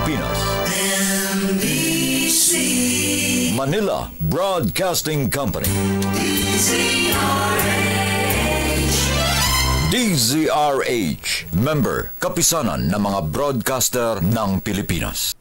Pilipinas. NBC Manila Broadcasting Company. DZRH, member kapisanan ng mga broadcaster ng Pilipinas.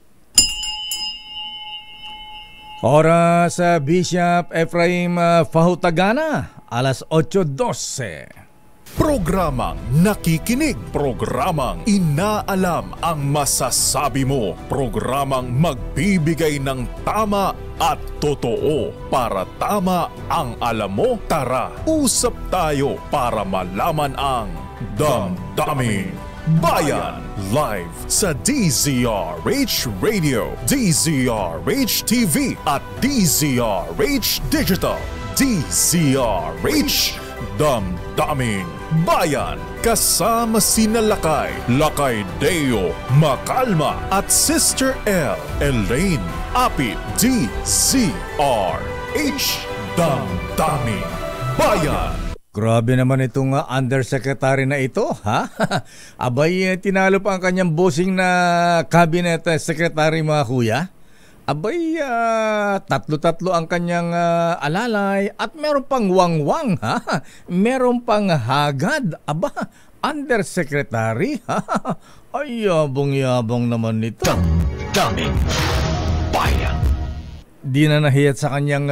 Oras sa Bishop Ephraim Fahutagana, alas 8:12. Programang nakikinig, programang inaalam ang masasabi mo, programang magbibigay ng tama at totoo para tama ang alam mo. Tara, usap tayo para malaman ang Damdaming Bayan. Live sa DZRH Radio, DZRH TV at DZRH Digital. DZRH Damdaming Bayan. Kasama sina Lakay Deo Macalma at Sister L. Elaine Apit. DZRH Damdaming Bayan. Grabe naman itong undersecretary na ito, ha? Abay, tinalo pa ang kanyang bossing na cabinet secretary, mga kuya. Abay, tatlo-tatlo ang kanyang alalay at meron pang wangwang, ha? Meron pang hagad. Aba, undersecretary, ha? Ay, yabong-yabong naman nito. Damdaming Bayan. Di na nahiyat sa kanyang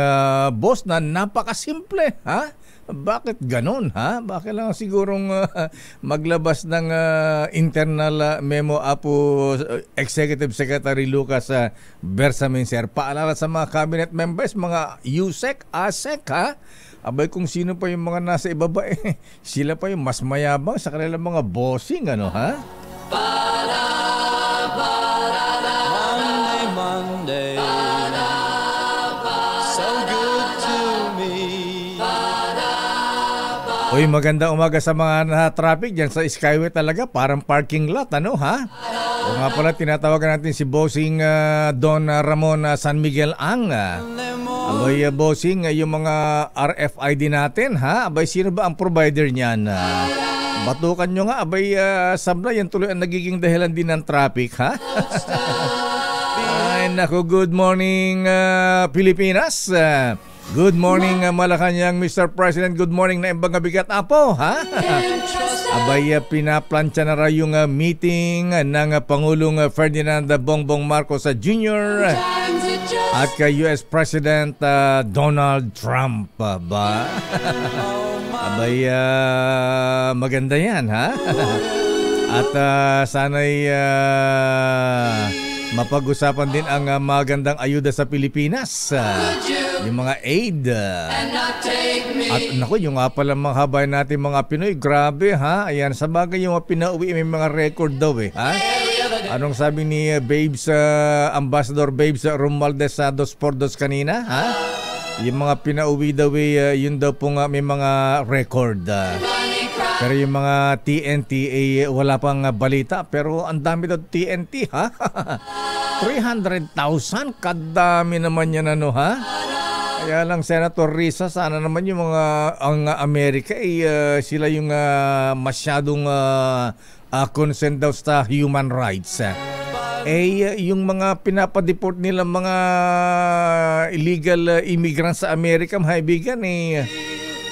boss na napakasimple, ha? Bakit ganon, ha? Bakit lang sigurong maglabas ng internal memo po Executive Secretary Lucas Bersamin, sir. Paalala sa mga cabinet members, mga USEC, ASEC, ha? Abay, kung sino pa yung mga nasa ibaba, sila pa yung mas mayabang sa kanilang mga bossing, ano, ha? Monday, so good to me. Uy, maganda umaga sa mga na-traffic dyan sa Skyway talaga. Parang parking lot, ano, ha? O nga pala, tinatawagan natin si Bossing Don Ramon San Miguel Ang. Abay, Bossing, yung mga RFID natin, ha? Abay, sino ba ang provider niyan? Batukan nyo nga, abay, sabla, yan tuloy ang nagiging dahilan din ng traffic, ha? Ay, naku, good morning, Pilipinas. Good morning, Malacanang, Mr. President. Good morning na imbang bigat apo, ha? Abay, pinaplansya na raw yung meeting ng Pangulong Ferdinand Bongbong Marcos Jr. at kay US President Donald Trump, ba? Abay, maganda yan, ha? At sana'y mapag-usapan din ang magandang ayuda sa Pilipinas. Yung mga aid. At naku, yung nga pala mga habay natin mga Pinoy, grabe, ha? Ayan, sa bagay yung pinauwi, may mga record daw, ha? Anong sabi ni Babes, Ambassador Babes Romualdez Dos Portos kanina, ha? Yung mga pinauwi daw, yun daw po nga may mga record. Pero yung mga TNT, wala pang balita. Pero ang dami daw TNT, ha? 300,000, kadami naman yan, ano, ha? Kaya lang, Senator Risa, sana naman yung mga ang Amerika, sila yung masyadong concerned daw sa human rights. Yung mga pinapadeport nila mga illegal immigrants sa Amerika, mahaibigan,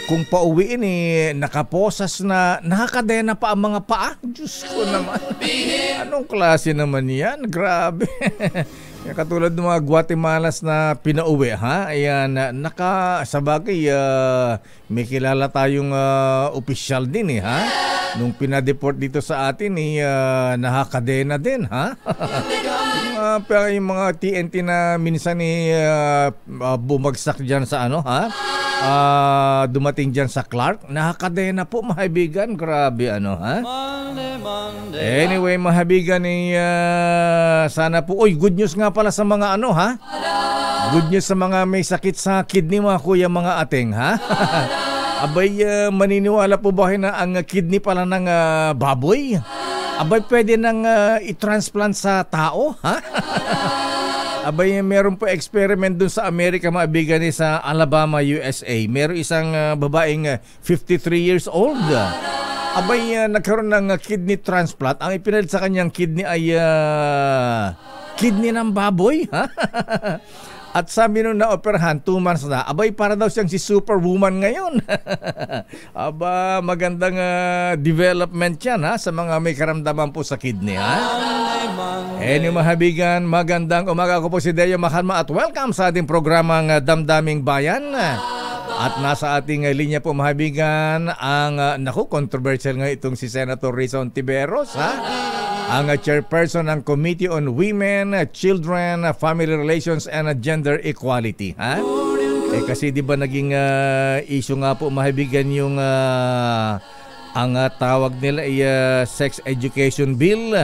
kung pauwiin, nakaposas na, nakakadena pa ang mga paa. Diyos ko naman. Anong klase naman yan? Grabe. Katulad ng mga Guatemalas na pinauwi, ha? Ayan, sabagay, may kilala tayong opisyal din, ha? Nung pinadeport dito sa atin, nakakadena din, ha? Yung mga TNT na minsan bumagsak dyan sa ano, ha? Dumating dyan sa Clark, nakakadena po, mahabigan. Grabe, ano, ha? Anyway, mahabigan, sana po, good news nga pala sa mga ano, ha? Good news sa mga may sakit sa kidney, mga kuya, mga ating, ha? Abay, maniniwala po ba na ang kidney pala ng baboy? Abay, pwede nang i-transplant sa tao, ha? Abay, meron po experiment dun sa Amerika, maibigan, sa Alabama, USA. Meron isang babaeng 53 years old. Abay, nagkaroon ng kidney transplant. Ang ipinalit sa kanyang kidney ay kidney ng baboy, ha? At sabi nung na-operahan, 2 months na, abay para daw siyang si Superwoman ngayon. Aba, magandang development yan, ha, sa mga may karamdaman po sa kidney, ha? Mga habigan, magandang umaga. Ako po si Deo Makalma at welcome sa ating programang Damdaming Bayan. At nasa ating linya po, mahabigan, ang, controversial nga itong si Senator Risa Hontiveros, ha? Ang chairperson ng Committee on Women, Children, Family Relations and Gender Equality, ha? Kasi di ba naging issue nga po, mahabigan, yung ang tawag nila ay Sex Education Bill.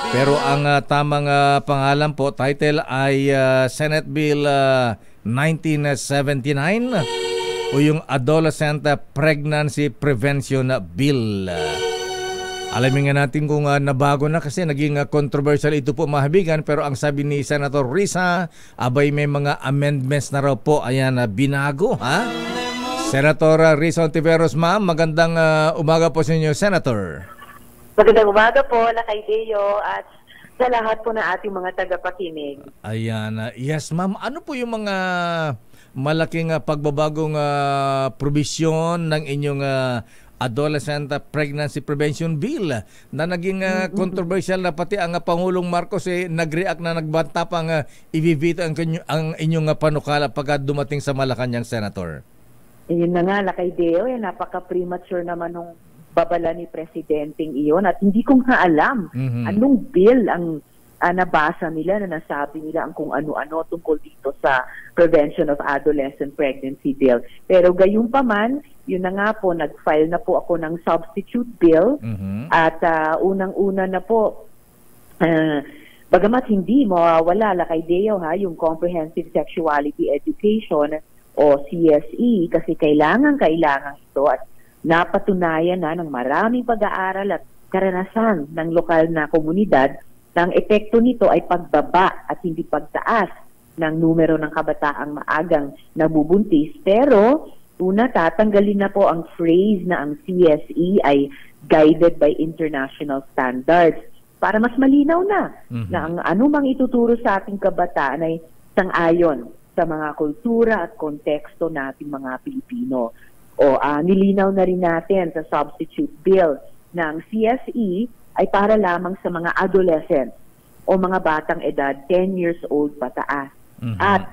Pero ang tamang pangalan po, title ay Senate Bill 1979 o yung Adolescent Pregnancy Prevention Bill. Alamin nga natin kung nabago na kasi naging controversial ito po, mahabigan, pero ang sabi ni Senator Risa, abay may mga amendments na raw po, ayan, binago, ha? Senator Risa Hontiveros, ma'am, magandang umaga po sa inyo, Senator. Magandang umaga po, kay Deo, at sa lahat po na ating mga tagapakinig. Ayan, yes ma'am, ano po yung mga malaking pagbabagong probisyon ng inyong Adolescent Pregnancy Prevention Bill na naging controversial na pati ang Pangulong Marcos nag-react na nagbanta pang i-veto ang inyong panukala pagka dumating sa Malacanang, Senator? Yun na nga, kay Deo, napaka-premature naman nung babala ni Presidenteng iyon at hindi ko nga alam anong bill ang nabasa nila na nasabi nila ang kung ano-ano tungkol dito sa Prevention of Adolescent Pregnancy Bill. Pero gayon pa man, yun na nga po, nag-file na po ako ng substitute bill at unang-una na po, bagamat hindi mawawala kay Deo, ha, yung Comprehensive Sexuality Education o CSE, kasi kailangan ito at napatunayan na ng maraming pag-aaral at karanasan ng lokal na komunidad ng epekto nito ay pagbaba at hindi pagtaas ng numero ng kabataang maagang nabubuntis. Pero una, tatanggalin na po ang phrase na ang CSE ay guided by international standards para mas malinaw na na ang anumang ituturo sa ating kabataan ay sang-ayon sa mga kultura at konteksto nating mga Pilipino. O nilinaw na rin natin sa substitute bill na ang CSE ay para lamang sa mga adolescents o mga batang edad 10 years old pataas. At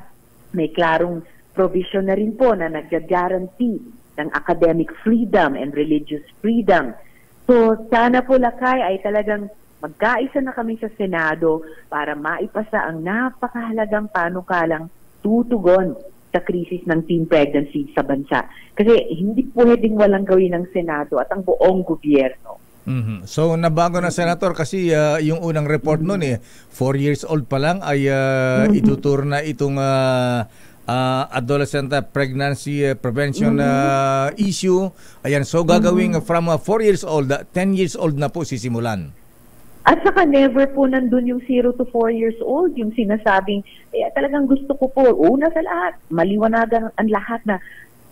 may klarong provision na rin po na nag-guarantee ng academic freedom and religious freedom. So sana po, lakay, ay talagang magkaisa na kami sa Senado para maipasa ang napakahalagang panukalang tutugon sa krisis ng teen pregnancy sa bansa. Kasi hindi pwedeng walang gawin ng Senado at ang buong gobyerno. So nabago na, Senator, kasi yung unang report noon 4 years old pa lang ay ituturo na itong adolescent pregnancy prevention issue. Ayan, so gagawin from 4 years old, 10 years old na po sisimulan. At saka never po nandun yung 0 to 4 years old, yung sinasabing, talagang gusto ko po, una sa lahat, maliwanagan ang lahat na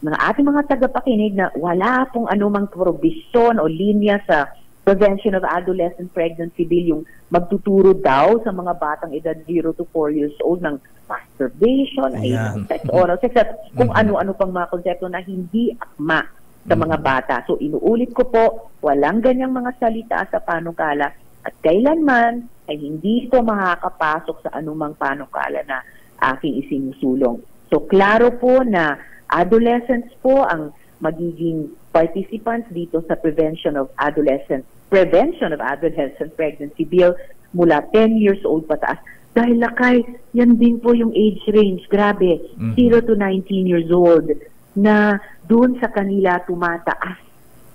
ng ating mga tagapakinig na wala pong anumang probisyon o linya sa Prevention of Adolescent Pregnancy Bill yung magtuturo daw sa mga batang edad 0 to 4 years old ng masturbation, sex, oral sex, at kung ano-ano pang mga konsepto na hindi akma sa mga bata. So inuulit ko po, walang ganyang mga salita sa panukala at kailanman ay hindi ito makakapasok sa anumang panukala na aking isinusulong. So klaro po na adolescents po ang magiging participants dito sa Prevention of Adolescent Pregnancy Bill mula 10 years old pataas. Dahil lakay, yan din po yung age range, grabe, 0 to 19 years old, na doon sa kanila tumataas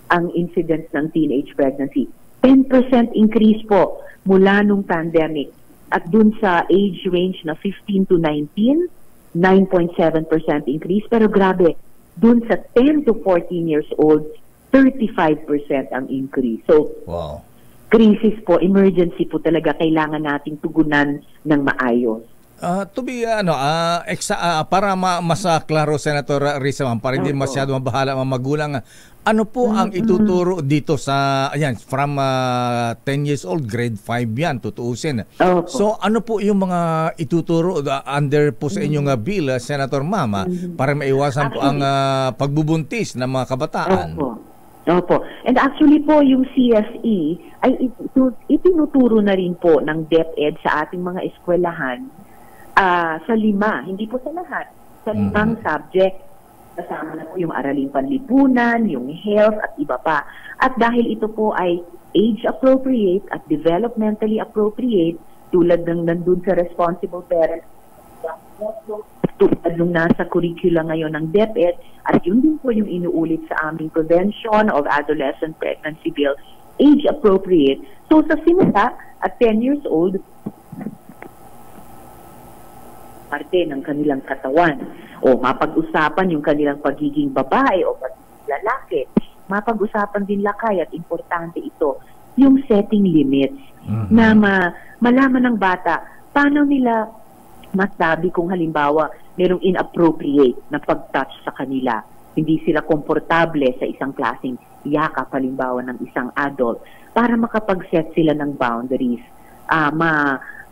ang incidence ng teenage pregnancy. 10% increase po mula nung pandemic. At doon sa age range na 15 to 19, 9.7% increase. Pero grabe, doon sa 10 to 14 years old, 35% ang increase. So, crisis po, emergency po talaga, kailangan nating tugunan ng maayos. To be para mas klaro, Senator Risa, ma'am, para hindi masyado mabahala mga magulang, ano po ang ituturo dito sa from 10 years old, grade 5 yan, tutuusin. So ano po yung mga ituturo under po sa inyong bill, Senator Mama, para maiwasan po ang pagbubuntis ng mga kabataan? Opo. And actually po, yung CSE ay itinuturo na rin po ng DepEd sa ating mga eskwelahan sa 5, hindi po sa lahat, sa 5 subject. Kasama na po yung araling panlipunan, yung health at iba pa. At dahil ito po ay age-appropriate at developmentally appropriate, tulad ng nandun sa responsible parents, tulad nung nasa curricula ngayon ng DepEd, at yun din po yung inuulit sa aming Prevention of Adolescent Pregnancy Bill, age-appropriate. So sa simula, at 10 years old, parte ng kanilang katawan, o mapag-usapan yung kanilang pagiging babae o pagiging lalaki. Mapag-usapan din lakay, at importante ito, yung setting limits na malaman ng bata paano nila masabi kung halimbawa merong inappropriate na pag-touch sa kanila. Hindi sila komportable sa isang klaseng yakap halimbawa ng isang adult, para makapag-set sila ng boundaries.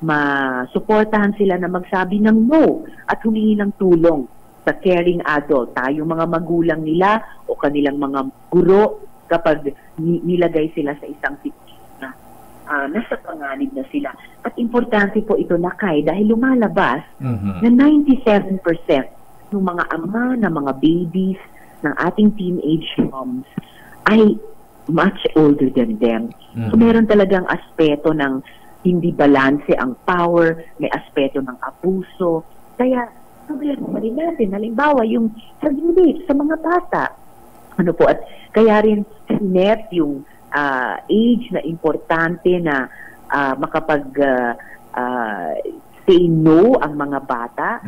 Masuportahan sila na magsabi ng no at humingi ng tulong sa caring adult, tayong mga magulang nila o kanilang mga guro, kapag nilagay sila sa isang sitwasyon na nasa panganib na sila. At importante po ito, Lakay, dahil lumalabas na 97% ng mga ama na mga babies ng ating teenage moms ay much older than them. So meron talagang aspeto ng hindi balanse ang power, may aspeto ng abuso. Kaya, problema rin natin, halimbawa, yung pag-relate sa mga bata. At kaya rin net yung age na importante na say no ang mga bata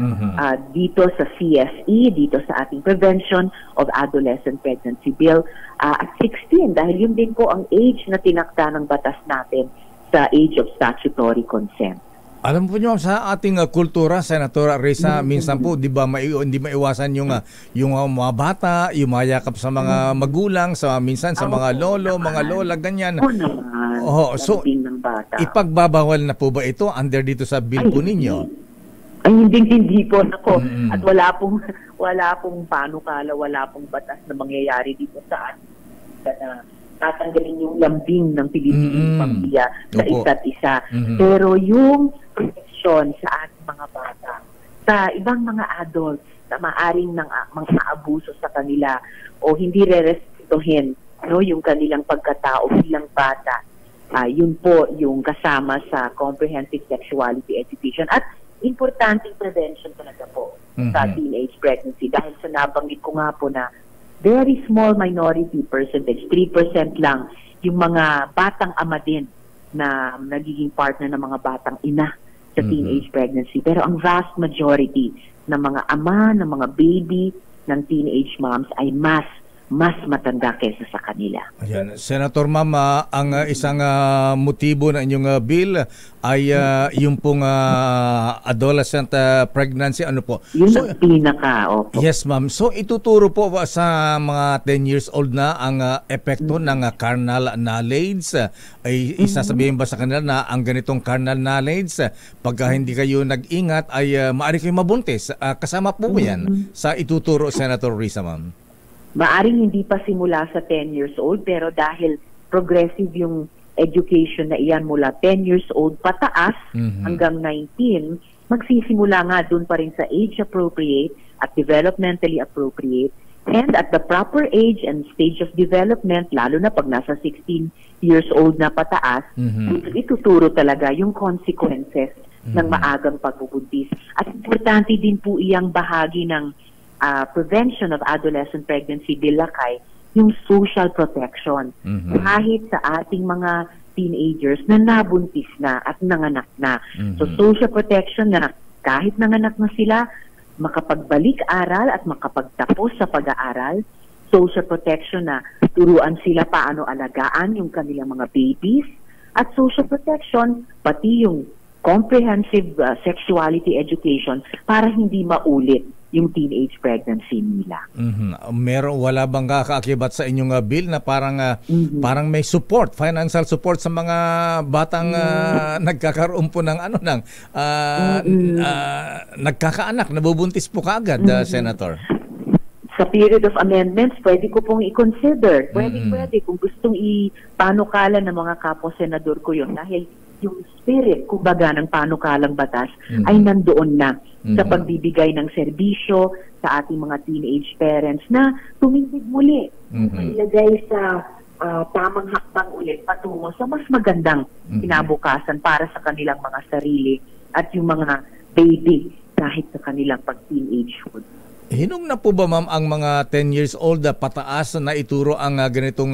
dito sa CSE, dito sa ating Prevention of Adolescent Pregnancy Bill at 16, dahil yun din po ang age na tinakda ng batas natin sa age of statutory consent. Alam po niyo, sa ating kultura, Senator Risa, minsan po, di ba, hindi maiwasan yung mga bata, yung mayakap sa mga magulang, minsan sa mga lolo, mga lola, ganyan. So, ng bata. Ipagbabawal na po ba ito under dito sa bill po ninyo? Ay, hindi po ako. At wala pong panukala, wala pong batas na mangyayari dito sa atin na tatanggalin yung lambing ng Pilipinong pamilya sa isa't isa. Pero yung protection sa ating mga bata, sa ibang mga adults na maaring mga abuso sa kanila o hindi re-respetuhin yung kanilang pagkatao bilang bata, yun po yung kasama sa comprehensive sexuality education. At importanteng prevention talaga po sa teenage pregnancy, dahil sa nabanggit ko nga po na very small minority percentage, 3% lang yung mga batang ama din na nagiging partner ng mga batang ina sa teenage pregnancy. Pero ang vast majority ng mga ama, ng mga baby, ng teenage moms ay mas matanda kaysa sa kanila. Ayan. Senator Mama, ang isang motibo ng inyong bill ay yung pong adolescent pregnancy. Ano po? Yun ang pinaka. Yes, ma'am. So ituturo po sa mga 10 years old na ang epekto ng carnal knowledge. Ay isasabihin ba sa kanila na ang ganitong carnal knowledge, pagka hindi kayo nag-ingat, ay maaari kayo mabuntis? Kasama po yan sa ituturo, Senator Risa, ma'am? Maaring hindi pa simula sa 10 years old, pero dahil progressive yung education na iyan mula 10 years old pataas hanggang 19, magsisimula nga dun pa rin sa age-appropriate at developmentally appropriate, and at the proper age and stage of development, lalo na pag nasa 16 years old na pataas, ituturo talaga yung consequences ng maagang pagbubuntis. At importante din po iyang bahagi ng Prevention of Adolescent Pregnancy Bill, Lakay, yung social protection. Kahit sa ating mga teenagers na nabuntis na at nanganak na. So social protection na kahit nanganak na sila, makapagbalik-aral at makapagtapos sa pag-aaral. Social protection na turuan sila paano alagaan yung kanilang mga babies. At social protection, pati yung comprehensive sexuality education para hindi maulit yung teenage pregnancy nila. Wala bang kakaakibat sa inyong bill na parang may support, financial support sa mga batang nagkakaroon po ng nagkakaanak, nabubuntis po kaagad, Senator? Sa period of amendments, pwede ko pong i-consider. Pwede kung gustong ipanukala ng mga kapwa-senador ko yun. Dahil yung spirit, kumbaga, ng panukalang batas ay nandoon na sa pagbibigay ng serbisyo sa ating mga teenage parents na tumindig muli. Ilagay sa tamang hakbang ulit patungo sa mas magandang kinabukasan para sa kanilang mga sarili at yung mga baby kahit sa kanilang pag-teenagehood. Hinong na po ba, ma'am, ang mga 10 years old pataas na ituro ang ganitong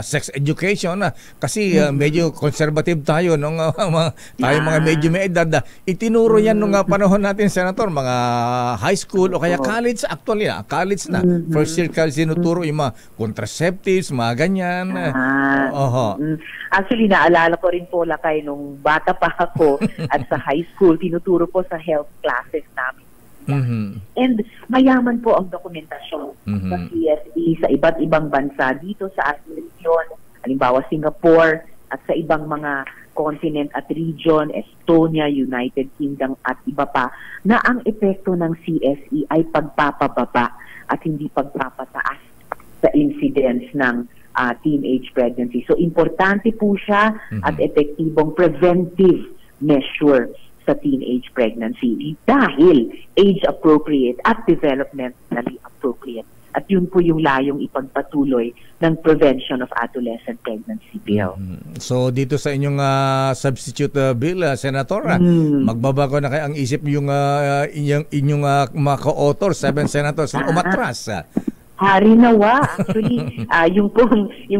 sex education? Kasi medyo conservative tayo nung mga medyo may edad. Itinuro yan nung panahon natin, Senator, mga high school o kaya college. Actually, college na. First year college, sinuturo yung mga contraceptives, mga ganyan. Actually, naalala ko rin po lakay nung bata pa ako at sa high school, tinuturo po sa health classes namin. And mayaman po ang dokumentasyon ng CSE sa iba't ibang bansa dito sa ating region, halimbawa Singapore at sa ibang mga continent at region, Estonia, United Kingdom at iba pa, na ang epekto ng CSE ay pagpapababa at hindi pagpapataas sa incidence ng teenage pregnancy. So importante po siya at epektibong preventive measure sa teenage pregnancy dahil age-appropriate at developmentally appropriate. At yun po yung layong ipagpatuloy ng Prevention of Adolescent Pregnancy Bill. So dito sa inyong substitute bill, Senator, magbabago na kayo ang isip yung inyong mga co-author, 7 senators na umatras. Hari nawa. Actually, yung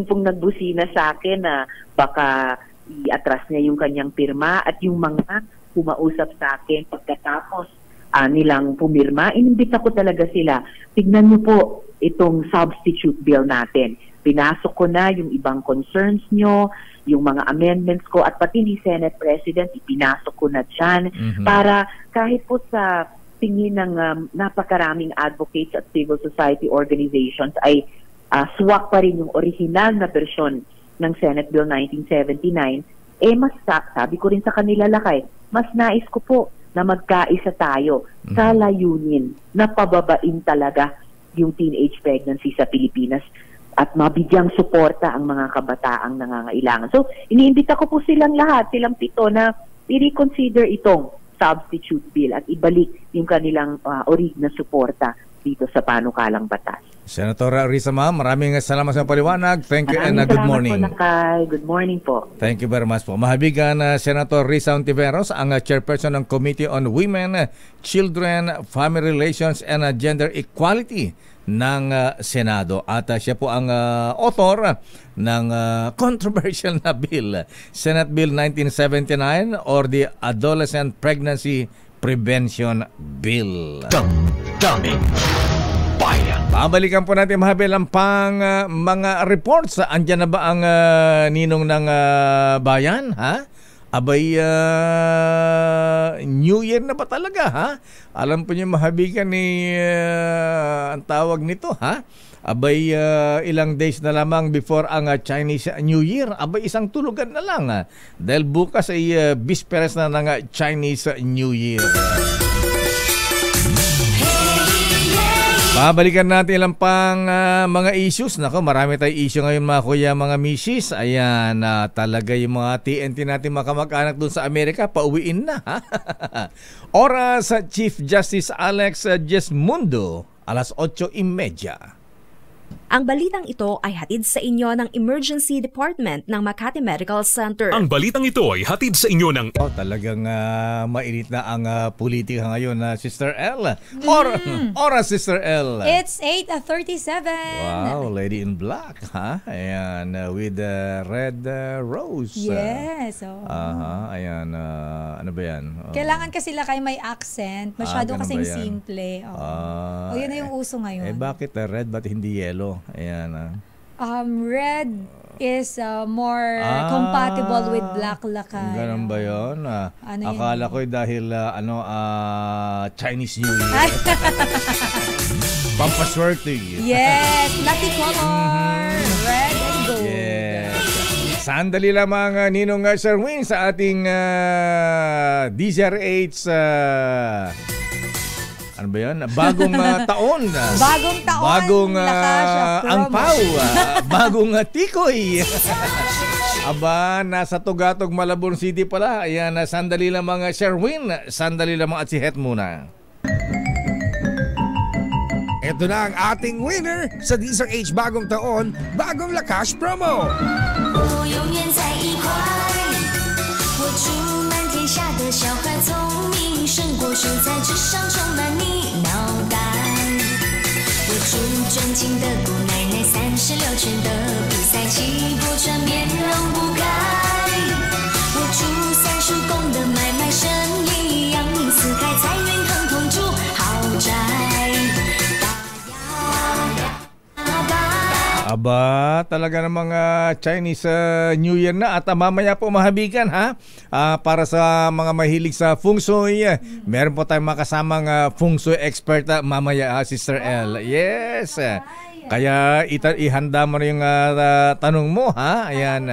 pong nagbusina sa akin na baka i-atras niya yung kanyang pirma at yung mga pumausap sa akin pagkatapos nilang pumirma, inimbita ko talaga sila. Tignan niyo po itong substitute bill natin. Pinasok ko na yung ibang concerns nyo, yung mga amendments ko, at pati ni Senate President, ipinasok ko na dyan para kahit po sa tingin ng napakaraming advocates at civil society organizations ay swak pa rin yung original na versyon ng Senate Bill 1979, mas sabi ko rin sa kanila lakay, mas nais ko po na magkaisa tayo sa layunin na pababain talaga yung teenage pregnancy sa Pilipinas at mabigyang suporta ang mga kabataang nangangailangan. So, iniimbita ko po silang lahat, silang 7 na i-reconsider itong substitute bill at ibalik yung kanilang original suporta dito sa panukalang batas. Senator Risa, ma'am, maraming salamat sa paliwanag. Thank you and good morning. Good morning po. Thank you very much po. Mahabigan Senator Risa Ontiveros, ang chairperson ng Committee on Women, Children, Family Relations and Gender Equality ng Senado. At siya po ang author ng controversial na bill, Senate Bill 1979 or the Adolescent Pregnancy Prevention Bill. Daming bayan. Pabalikan po natin mahabil ang mga reports. Andyan na ba ang ninong ng bayan? Ha? Abay, New Year na ba talaga? Ha? Alam po niyo mahabigan ni ang tawag nito, ha? Abay, ilang days na lamang before ang Chinese New Year. Abay, isang tulugan na lang. Dahil bukas ay bisperas na ng Chinese New Year. Babalikan natin lang pang mga issues. Nako, marami tayong issue ngayon mga kuya, mga misis. Ayan, talaga yung mga TNT natin mga kamag-anak doon sa Amerika, pauwiin na. Oras sa Chief Justice Alex Jesmundo, 8:30. Ang balitang ito ay hatid sa inyo ng Emergency Department ng Makati Medical Center. Ang balitang ito ay hatid sa inyo ng... Talagang mainit na ang politika ngayon, Sister L. Oras, Sister L. It's 8:37. Wow, Lady in Black, ha? Ayan, with the red rose. Yes. Ayan, ano ba yan? Kailangan kasi sila kayo may accent. Masyado ganun kasing ba yan? simple. Yun na yung uso ngayon. Bakit red but hindi yellow? Ayan, Red is more compatible with black lakay. Ganun ba yun? Ano yun? Akala ko dahil Chinese New Year. Pampaswerte. Yes, lucky color. Red and gold. Yes. Sandali lamang Ninong Sherwin sa ating DZRH ano ba yan? Bagong taon. Bagong taon. Bagong Lakasha promo. angpaw. Bagong tikoy. Aba, nasa Tugatog, Malabon City pala. Ayan, sandali lamang Sherwin. Sandali lamang at si Het muna. Ito na ang ating winner sa DZRH Bagong Taon, Bagong Lakas Promo. 我永远在一块，我祝满天下的小孩聪明胜过守在纸上充满你脑袋。我祝尊敬的姑奶奶36圈的比赛气不喘面容不改。我祝三叔公的买卖生意扬名四海，财运亨通住豪宅。 Aba, talaga ng mga Chinese New Year na at mamaya po mahabigan ha. Para sa mga mahilig sa Feng Shui, meron po tayong makasamang Feng Shui expert mamaya, Sister L. Yes. Kaya ihanda mo na yung tanong mo ha. Ayan.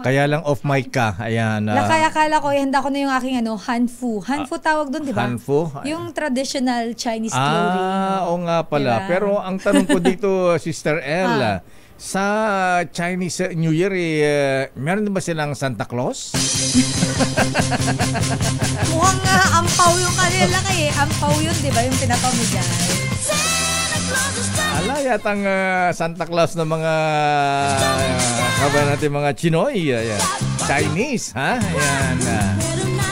Kaya lang off mic ka. Ayan. Kaya akala ko, handa ko na yung aking hanfu. Hanfu tawag doon, di ba? Hanfu? Yung traditional Chinese clothing. Oo nga pala. Diba? Pero ang tanong ko dito, Sister L, sa Chinese New Year, meron din ba silang Santa Claus? Mukhang ampaw yung kanila kay ampaw yun, di ba? Yung pinapamigay. Ala, yatang Santa Claus ng mga kabayan natin mga Chinoy, Chinese, ha? Ayan.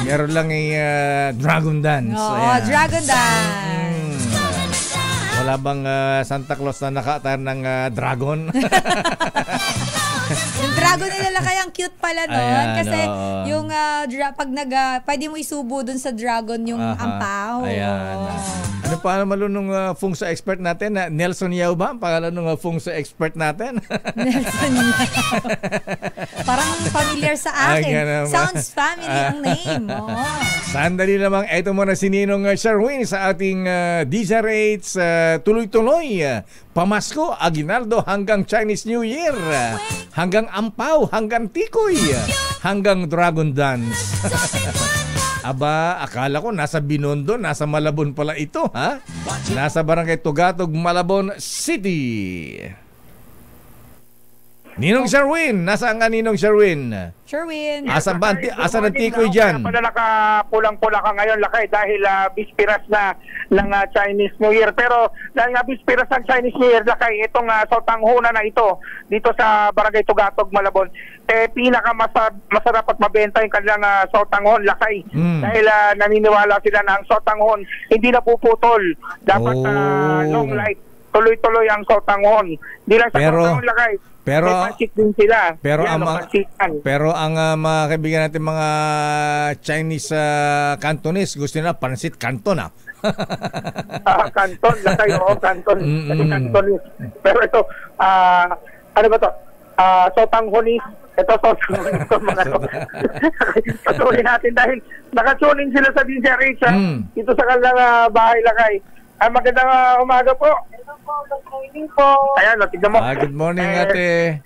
Meron lang Dragon Dance. Oo, Dragon Dance. Wala bang Santa Claus na nakaatar ng dragon? Yung dragon nila kaya ang cute pala nun. Ayan, kasi yung pag pwede mo isubo dun sa dragon yung ampaw. Ayan. Ano pa malunong Feng Shui expert natin? Nelson Yao ba? Ang pangalan ng Feng Shui expert natin? Nelson Yao. Parang familiar sa akin. Sounds family ang name. Sandali lamang. Ito muna si Ninong Sherwin sa ating DZRH tuloy-tuloy. Pamasko, Aguinaldo hanggang Chinese New Year. Hanggang ampaw, hanggang tikoy. Hanggang Dragon Dance. Aba, akala ko nasa Binondo, nasa Malabon pala ito, ha? Nasa Barangay Tugatog, Malabon City. Ninong Sherwin, nasaan nga Ninong Sherwin? Sherwin. Asan ang tikoy dyan? Kaya pala nakapulang-pula ka ngayon, Lakay, dahil bispiras na ng Chinese New Year. Pero dahil nga bispiras ng Chinese New Year, Lakay, itong sautanghuna na ito, dito sa Barangay Tugatog, Malabon, pinakamasarap at mabenta yung kanilang sautanghon, Lakay. Dahil naniniwala sila na ang sautanghon hindi napuputol. Dapat long life. Tuloy-tuloy ang sautanghon. Hindi lang sa sautanghon, Lakay. Pero din sila. Pero ang mga kaibigan natin mga Chinese Cantonese gusto nila pansit canton Canton, Lakay, Canton. Cantonese. Pero ito ano ba to? Sautanghonese. Ito sautanghonese mga to. Patuloy natin dahil nakatuning sila sa DZRH dito sa kanilang bahay, Lakay. Magandang umaga po. Good morning po. Ayan, tignan mo. Good morning, ate.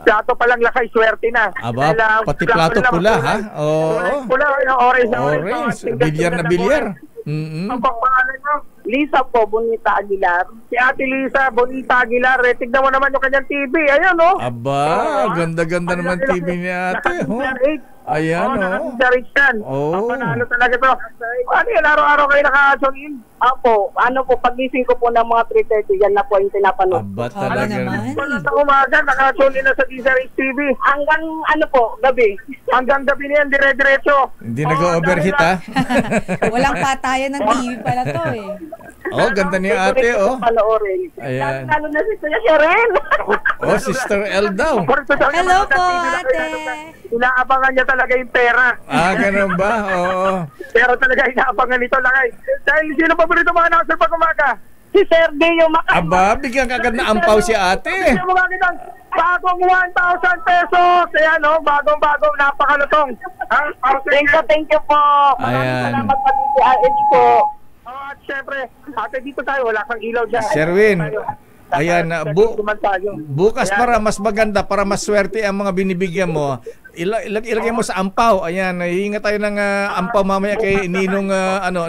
Plato palang, Lakay, swerte na. Aba, pati plato pula, ha? Oo. Pula, orange. Bilyar na bilyar. Ang pangalan nyo? Lisa po, Bonita Aguilar. Si Ate Lisa, Bonita Aguilar. Tignan mo naman yung kanyang TV. Ayan, no? Aba, ganda-ganda naman TV ni ate. Ayan, no? Panalo talaga to. Ano yan, araw-araw kayo naka-tune in? Apo, pagising ko po ng mga 3:30, yan na po yung pinapanood. Aba, talaga naman. Sa umaga, naka-tune in na sa DZRH TV. Hanggang, gabi. Hanggang gabi na yan, dire-diretso. Hindi nag-overheat, ha? Walang patayan ng TV pala to, eh. Ganda ni ate, Ayan. Lalo na si Kuya Sharon. Sister L daw. Hello po, ate. Inaabangan niya talaga yung pera. Ganun ba? Oo. Pero talaga inaabangan nito, Lakay. Dahil sino paborito mga announcer pag umaga? si Sir Deo Macay. Aba, bigyan ka agad na ampaw si ate. Bigyan mo agad ng bagong 1,000 pesos. Ayan, bagong napakalutong. Thank you po. Ayan. Salamat pa din si RH po. At syempre, ate, dito tayo, wala kang ilaw dyan. Sherwin, ayan, bukas Ayan. para mas maganda, para mas swerte ang mga binibigyan mo, ilagay mo sa ampaw. Ayan, hihinga tayo ng ampaw mamaya kay Ninong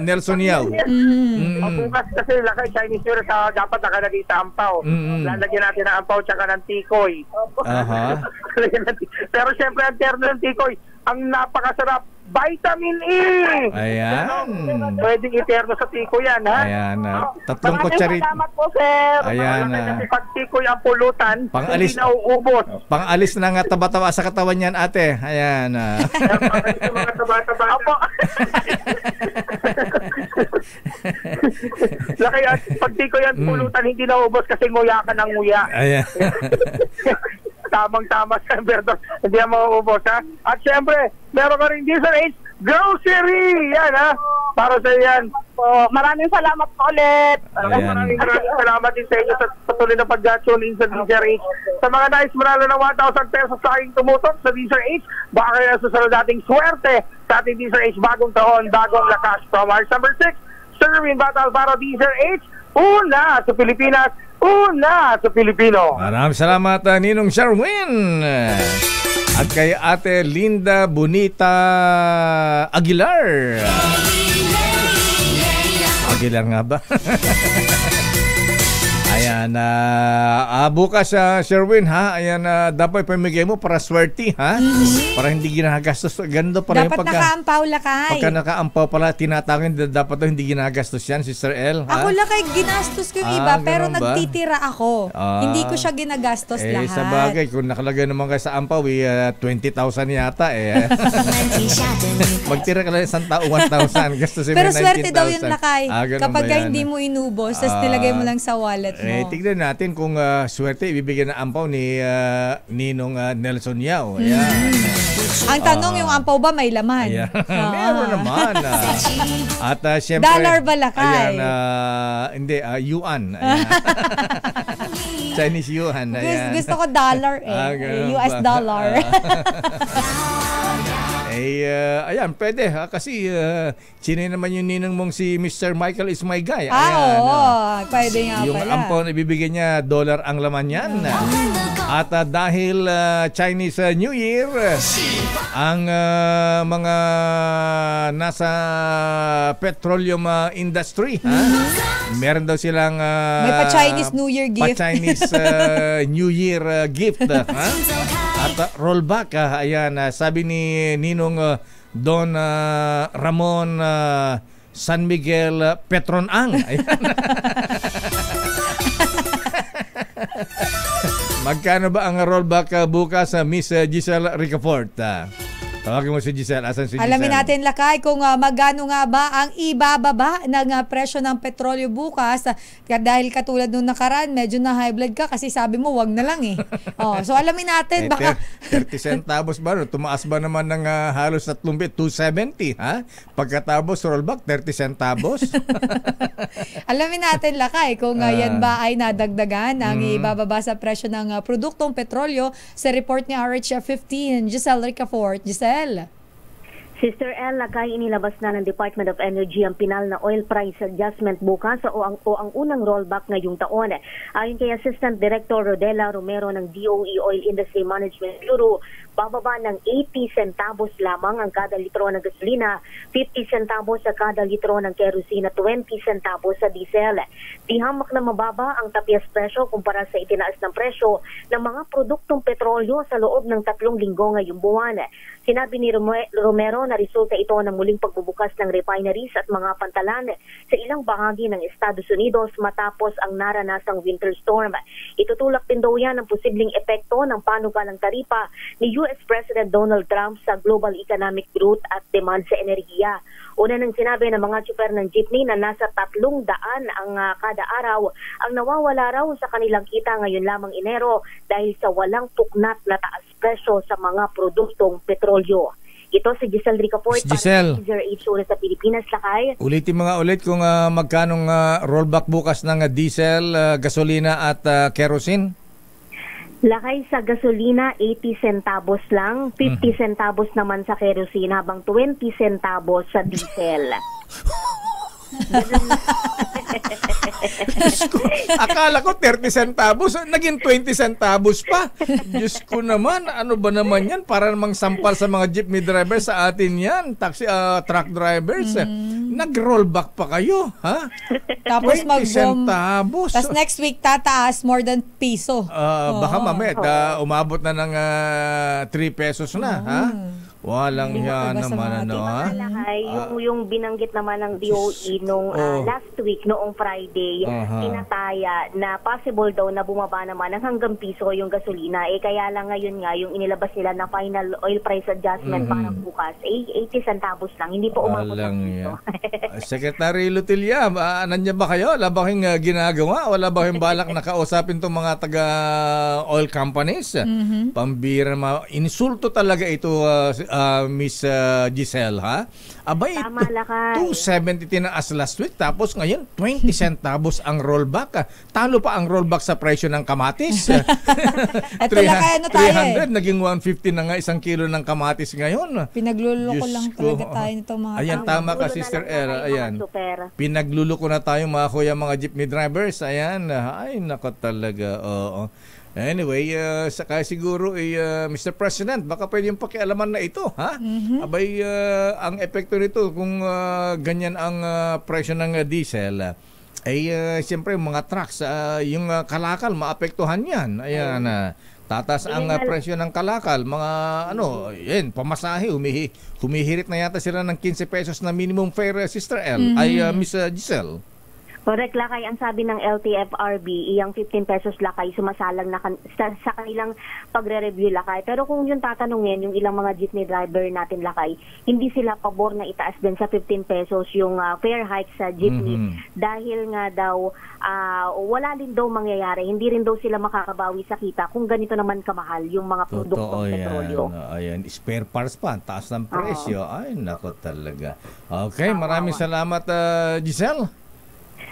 Nelson Yao. Bukas kasi lakay Chinese New Year, dapat nakalagay sa ampaw. Lalagyan natin ng ampaw tsaka ng tikoy. Aha. Pero syempre, ang terno ng tikoy, ang napakasarap, vitamin E! Ayan. Pwedeng iterno sa tikoy yan, ha? Ayan, tatlong kutsarita. Salamat po, sir. Ayan, Kasi pag tikoy ang pulutan, Pang-alis. hindi na uubos. pang-alis ng taba-taba sa katawan yan, ate. Ayan. Mga taba-taba. Opo. Laki at pag tikoy ang pulutan, hindi na uubos kasi nguya ka ng nguya. Ayan. Tamang-tama sa Berto. Hindi na mauubos, ha? At syempre, meron ka rin Diesel H Grocery! Yan, ha? Para sa yan. Maraming salamat po ulit. Maraming salamat din sa inyo sa patuloy na pag-tune in sa Diesel H. Sa mga nais manalo ng 1,000 pesos sa aking tumutok sa Diesel H, baka kaya susunod nating swerte sa ating Diesel H bagong taon, bagong lakas. From Mars number 6, Sherwin Battle para Diesel H, una sa Pilipinas, una sa Pilipino. Maraming salamat, Ninong Sherwin. At kay Ate Linda Bonita Aguilar. Aguilar nga ba? Ayan, bukas Sherwin, ha? Ayan, dapat pamigay mo para swerte, ha? Para hindi ginagastos. Ganda pa rin Dapat nakaampaw, lakay. Pagka nakaampaw pala, tinatawin, dapat hindi ginagastos yan, Sister L, ha? Ako, lakay, ginastos ko yung iba, pero ganun ba? nagtitira ako. Hindi ko siya ginagastos lahat. Sa bagay, kung nakalagay naman kayo sa ampaw, 20,000 yata, magtira ka lang isang tao, 1,000. Gastusin mo 19,000. Pero swerte daw yun, lakay. Kapag ba hindi mo inubos, tapos nilagay mo lang sa wallet mo. Tignan natin kung swerte ibibigyan ng ampaw ni Ninong Nelson Yao. Ayan. Ang tanong, yung ampaw ba may laman? Ayan. Meron naman. At syempre, dollar ba, lakay? Ayan, hindi, yuan. Ayan. Chinese yuan. Ayan. Gusto ko dollar US dollar. Ayan, pwede ha, kasi sino naman yung ninong mong si Mr. Michael is my guy. Ayan, pwede nga yung pala. Yung ampaw na ibibigyan niya, dollar ang laman yan. At dahil Chinese New Year, ang mga nasa petroleum industry, meron daw silang may pa-Chinese New Year gift. Pa-Chinese New Year gift. At rollback, ayan, sabi ni Ninong Don Ramon San Miguel Petronang. Ayan. Magkano ba ang rollback bukas sa Miss Giselle Ricafort? Tawagin mo si Giselle. Asan si Giselle? Alamin natin, lakay, kung magkano nga ba ang ibababa ng presyo ng petrolyo bukas. Dahil katulad nung nakaraan, medyo na high blood ka kasi sabi mo, wag na lang eh. So alamin natin. Baka 30 centavos ba? Tumaas ba naman ng halos 270? Ha? Pagkatapos rollback, 30 centavos? Alamin natin, lakay, kung yan ba ay nadagdagan ang ibababa sa presyo ng produktong petrolyo sa report ni RH15. Giselle Ricafort. Giselle. Sister L, lakay, inilabas na ng Department of Energy ang pinal na oil price adjustment bukas o ang unang rollback ngayong taon. Ayon kay Assistant Director Rodela Romero ng DOE Oil Industry Management Bureau, bababa ng 80 centavos lamang ang kada litro ng gasolina, 50 centavos sa kada litro ng kerosene at 20 centavos sa diesel. Di hamak na mababa ang tapyas presyo kumpara sa itinaas ng presyo ng mga produktong petrolyo sa loob ng 3 linggo ngayong buwan. Sinabi ni Romero na resulta ito ng muling pagbubukas ng refineries at mga pantalan sa ilang bahagi ng Estados Unidos matapos ang naranasang winter storm. Itutulak din daw yan ang posibleng epekto ng panukalang taripa ni US President Donald Trump sa global economic growth at demand sa enerhiya. Una nang sinabi ng mga tsuper ng jeepney na nasa 300 ang kada araw ang nawawala raw sa kanilang kita ngayon lamang Enero dahil sa walang puknat na taas presyo sa mga produktong petrolyo. Ito si Giselle Ricaport, Giselle. para sa sa Pilipinas, Lakay. Ulitin mga ulit kung magkanong rollback bukas ng diesel, gasolina at kerosene. Lakay sa gasolina, 80 centavos lang. 50 centavos naman sa kerosene, habang 20 centavos sa diesel. Akala ko 30 centavos, naging 20 centavos pa. Diyos ko naman, ano ba naman yan? Para namang sampal sa mga jeepney drivers sa atin yan, taxi, truck drivers. Nag-rollback pa kayo, ha? Tapos 20 centavos. Tapos next week tataas more than piso. Baka mamaya, umabot na ng 3 pesos na, ha? Walang yan naman, ano, ha? Yung binanggit naman ng DOE nung last week, noong Friday, tinataya na possible daw na bumaba naman ng hanggang piso yung gasolina. Kaya lang ngayon nga, yung inilabas nila na final oil price adjustment para bukas, 80 centavos lang. Hindi pa umabot ng piso. Secretary Lutilla, nandiyan ba kayo? Wala ba kayong ginagawa? Wala ba kayong balak na kausapin itong mga taga-oil companies? Pambira, insulto talaga ito, Miss Giselle, ha? Abay, tama, Lakay. 270 tinaas last week, tapos ngayon 20 centavos ang rollback. Talo pa ang rollback sa presyo ng kamatis. Ito Lakay, ano tayo 300, naging 150 na nga isang kilo ng kamatis ngayon. Pinagluloko lang talaga tayo nitong mga ayan, tama ka, Sister Era. Ayan. Pinagluloko na tayo, mga kuya, mga jeepney drivers. Ayan. Ay, nako talaga. Oo. Anyway, saka siguro Mr. President, baka pwede yung pakialaman na ito, ha? Abay, ang epekto nito kung ganyan ang presyo ng diesel, siyempre mga trucks, yung kalakal, maapektuhan yan. Ayan, tatas ang presyo ng kalakal, mga pamasahe, humihirit na yata sila ng 15 pesos na minimum fare, Sister L, Miss Giselle. Correct, Lakay. Ang sabi ng LTFRB, iyang 15 pesos, Lakay, sumasalang na sa kanilang pagre-review, Lakay. Pero kung yung tatanungin, yung ilang mga jeepney driver natin, Lakay, hindi sila pabor na itaas din sa 15 pesos yung fare hike sa jeepney. Dahil nga daw, wala din daw mangyayari. Hindi rin daw sila makakabawi sa kita kung ganito naman kamahal yung mga produktong petrolyo. Ayan, spare parts pa, taas ng presyo. Ay, nako talaga. Okay, maraming salamat, Giselle.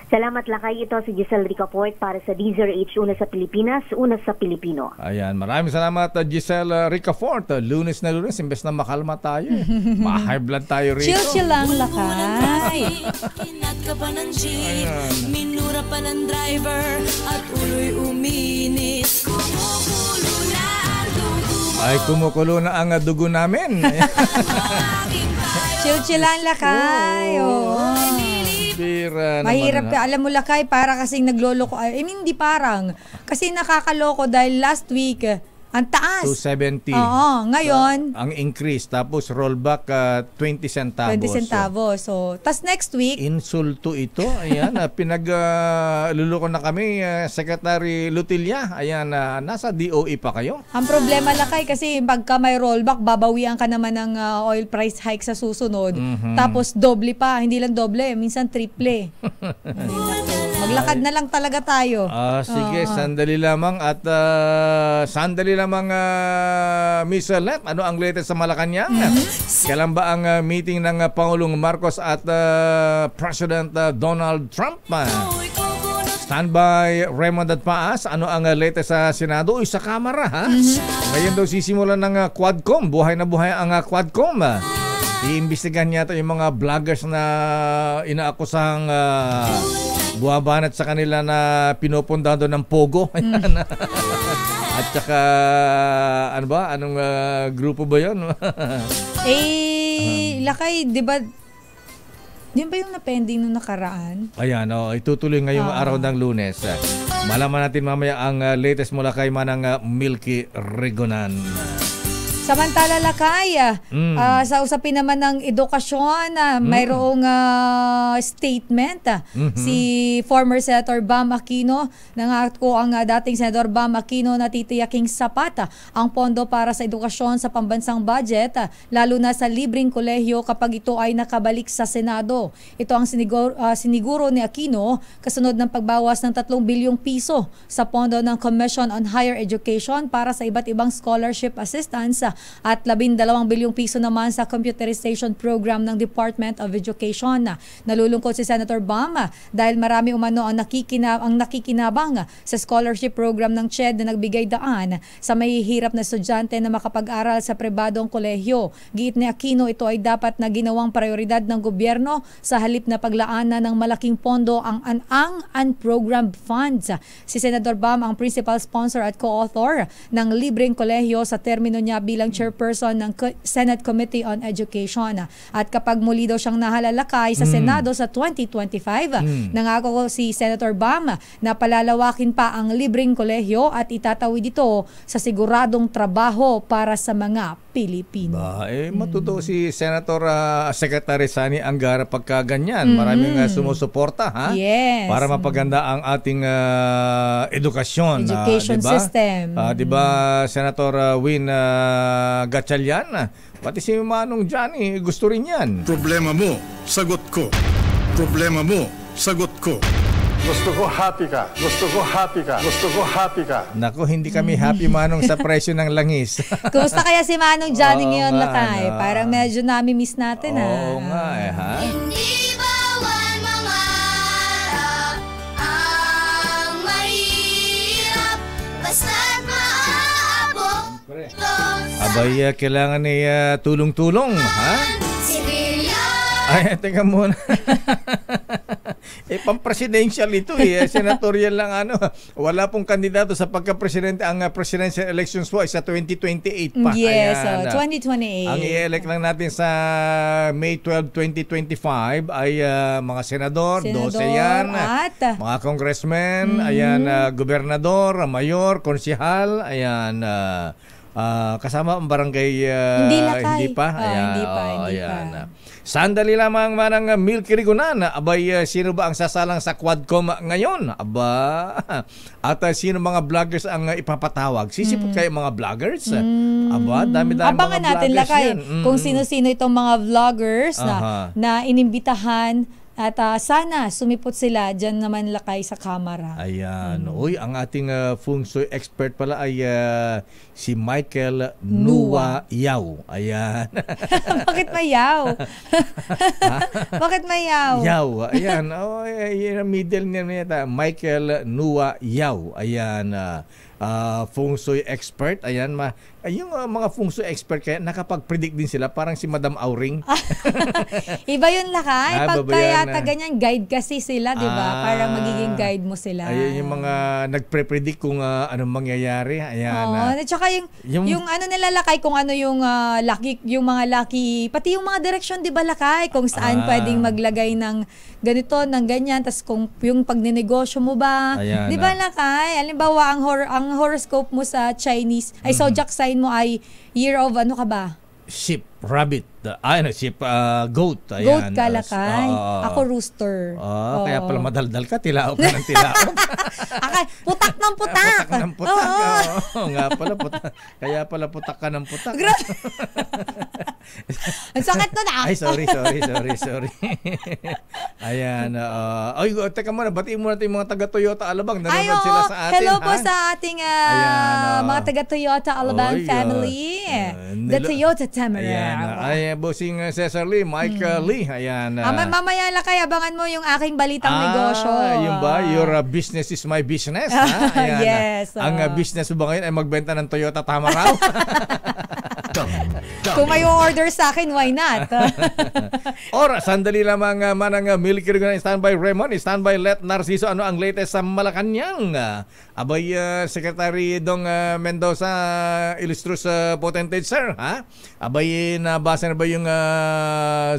Salamat, Lakay. Ito si Giselle Ricaport para sa DZRH, una sa Pilipinas, una sa Pilipino. Ayan, maraming salamat, Giselle Ricaport. Lunes na Lunes, imbes na makalma tayo. Ma-high blood tayo rito. Chill lang, Lakay. Inat ka pa ng jeep, minura pa ng driver, at ulo'y uminis. Kumukulo na ang dugo. Ay, kumukulo na ang dugo namin. Chill lang, Lakay. Mahirap ka. Alam mo, Lakay, para kasing nagloloko. Hindi parang. Kasi nakakaloko dahil last week, ang taas. 270. Oo, ngayon. Ang increase. Tapos rollback 20 centavos. 20 centavos. So, tas next week. Insulto ito. Ayan, pinagluloko na kami, Secretary Lutilla. Ayan, nasa DOE pa kayo. Ang problema, Lakay, kasi pagka may rollback, babawian ka naman ng oil price hike sa susunod. Tapos doble pa. Hindi lang doble, minsan triple. Maglakad na lang talaga tayo. Sige, sandali lamang at sandali lamang, Miss Let, ano ang latest sa Malacanang? Kailan ba ang meeting ng Pangulong Marcos at President Donald Trump? Standby Raymond at Paas, ano ang latest sa Senado? Sa Kamara, ha? Ngayon daw sisimulan ng Quadcom, buhay na buhay ang Quadcom. Iimbestigahan yata yung mga vloggers na inaakusang buwabanat sa kanila na pinupuntahan doon ng Pogo. At saka, ano ba? Anong grupo ba yun? Lakay, di ba? Di ba yung na-pending nung nakaraan? Ayan, itutuloy ngayong araw ng Lunes. Malaman natin mamaya ang latest mula kay Manang Milky Regonan. Samantala, Lakay, sa usapin naman ng edukasyon, mayroong statement si former Senator Bam Aquino. Nangako ang dating Senator Bam Aquino na titiyaking sapat ang pondo para sa edukasyon sa pambansang budget, lalo na sa libreng kolehiyo kapag ito ay nakabalik sa Senado. Ito ang siniguro ni Aquino kasunod ng pagbawas ng 3 bilyong piso sa pondo ng Commission on Higher Education para sa iba't ibang scholarship assistance at 12 bilyong piso naman sa computerization program ng Department of Education. Nalulungkot si Senator Bam dahil marami umano ang nakikinabang sa scholarship program ng CHED na nagbigay daan sa mahihirap na estudyante na makapag-aral sa pribadong kolehiyo. Giit ni Aquino, ito ay dapat na ginawang prioridad ng gobyerno sa halip na paglaanan ng malaking pondo ang unprogrammed funds. Si Senator Bam ang principal sponsor at co-author ng libreng kolehiyo sa termino niya bilang chairperson ng Senate Committee on Education. At kapag muli daw siyang nahalalakay sa Senado sa 2025, nangako si Senator Bam na palalawakin pa ang libreng kolehiyo at itatawid ito sa siguradong trabaho para sa mga Pilipino. Matuto si Senator Secretary Sani Angara pagka ganyan. Maraming sumusuporta para mapaganda ang ating education diba? System. Diba, Senator Win Gatchalian, pati si Manong Johnny gusto rin yan. Problema mo, sagot ko. Problema mo, sagot ko. Gusto ko happy ka. Gusto ko happy ka. Gusto ko happy ka. Nako, hindi kami happy, Manong, sa presyo ng langis. Kumusta kaya si Manong Johnny ngayon, Lakay? Parang medyo nami-miss natin, Oo nga, ha? Hindi bawal mangarap ang mahirap basta't maaabot. Abay, kailangan ni tulong-tulong, ha? Ay, teka muna. Pang-presidential ito senatorial lang Wala pong kandidato sa pagka-presidente. Ang presidential elections po ay sa 2028 pa. Yes, 2028. Ang i-elect lang natin sa May 12, 2025 ay mga senador 12 yan. At mga congressmen, gobernador, mayor, konsehal, kasama ang barangay hindi pa. Hindi pa. Sandali lamang manang Milky Rigunan. Abay, sino ba ang sasalang sa Quadcom ngayon? Aba, at sino mga vloggers ang ipapatawag? Sisipot kayo mga vloggers? Aba, dami-dami abangan mga natin, vloggers Lakay, yan. kung sino-sino itong mga vloggers na inimbitahan. At sana sumipot sila dyan naman, Lakay, sa kamera. Ayan. Uy, ang ating feng shui expert pala ay si Michael Nua Yao. Ayan. Bakit may Yao? Bakit may Yao? Yao. Ayan. Middle niya yata. Michael Nua Yao. Ayan. Feng shui expert. Ayan. Yung mga feng shui expert kaya nakapag-predict din sila, parang si Madam Auring. Iba yun, Lakay. Pagka yata ganyan, guide kasi sila, di ba? Parang magiging guide mo sila. Ayun yung mga nagpre-predict kung anong mangyayari. Ayan. At saka yung ano nila, Lakay, kung ano yung yung mga lucky, pati yung mga direction, di ba, Lakay? Kung saan pwedeng maglagay ng ganito, ng ganyan, tas kung yung pagninegosyo mo ba, di ba, Lakay? Halimbawa, ang horoscope mo sa Chinese, ay zodiac sign mo ay year of ano ka ba? Sheep, rabbit, goat. Ayan. Goat ka, Lakay. Ako rooster. Kaya pala madaldal ka, tilaok ka ng tilaok. Putak ng putak. Putak ng putak. Oo, nga pala, putak. Kaya pala putak ka ng putak. Ang sakit na. Ay, sorry. Ayan. Teka muna, batiin mo natin yung mga taga-Toyota Alabang. Nanonood sila sa atin. Hello po sa ating mga taga-Toyota Alabang family. The Toyota Tamaraw. Ay, bossing Cesar Lee, Mike Lee. Ayan. Mamaya, Lakay, abangan mo yung aking balitang negosyo. Yun ba? Your business is my business. Ayan. Yes. Ang business mo ba ngayon ay magbenta ng Toyota Tamaraw? Kung may order sa akin, why not? Sandali lamang manang Milky Rigunan. Standby Raymond, standby Let Narciso. Ano ang latest sa Malacanang? Abay, Secretary Dong Mendoza, illustrious potentate, sir. Ha? Abay, nabasa na ba yung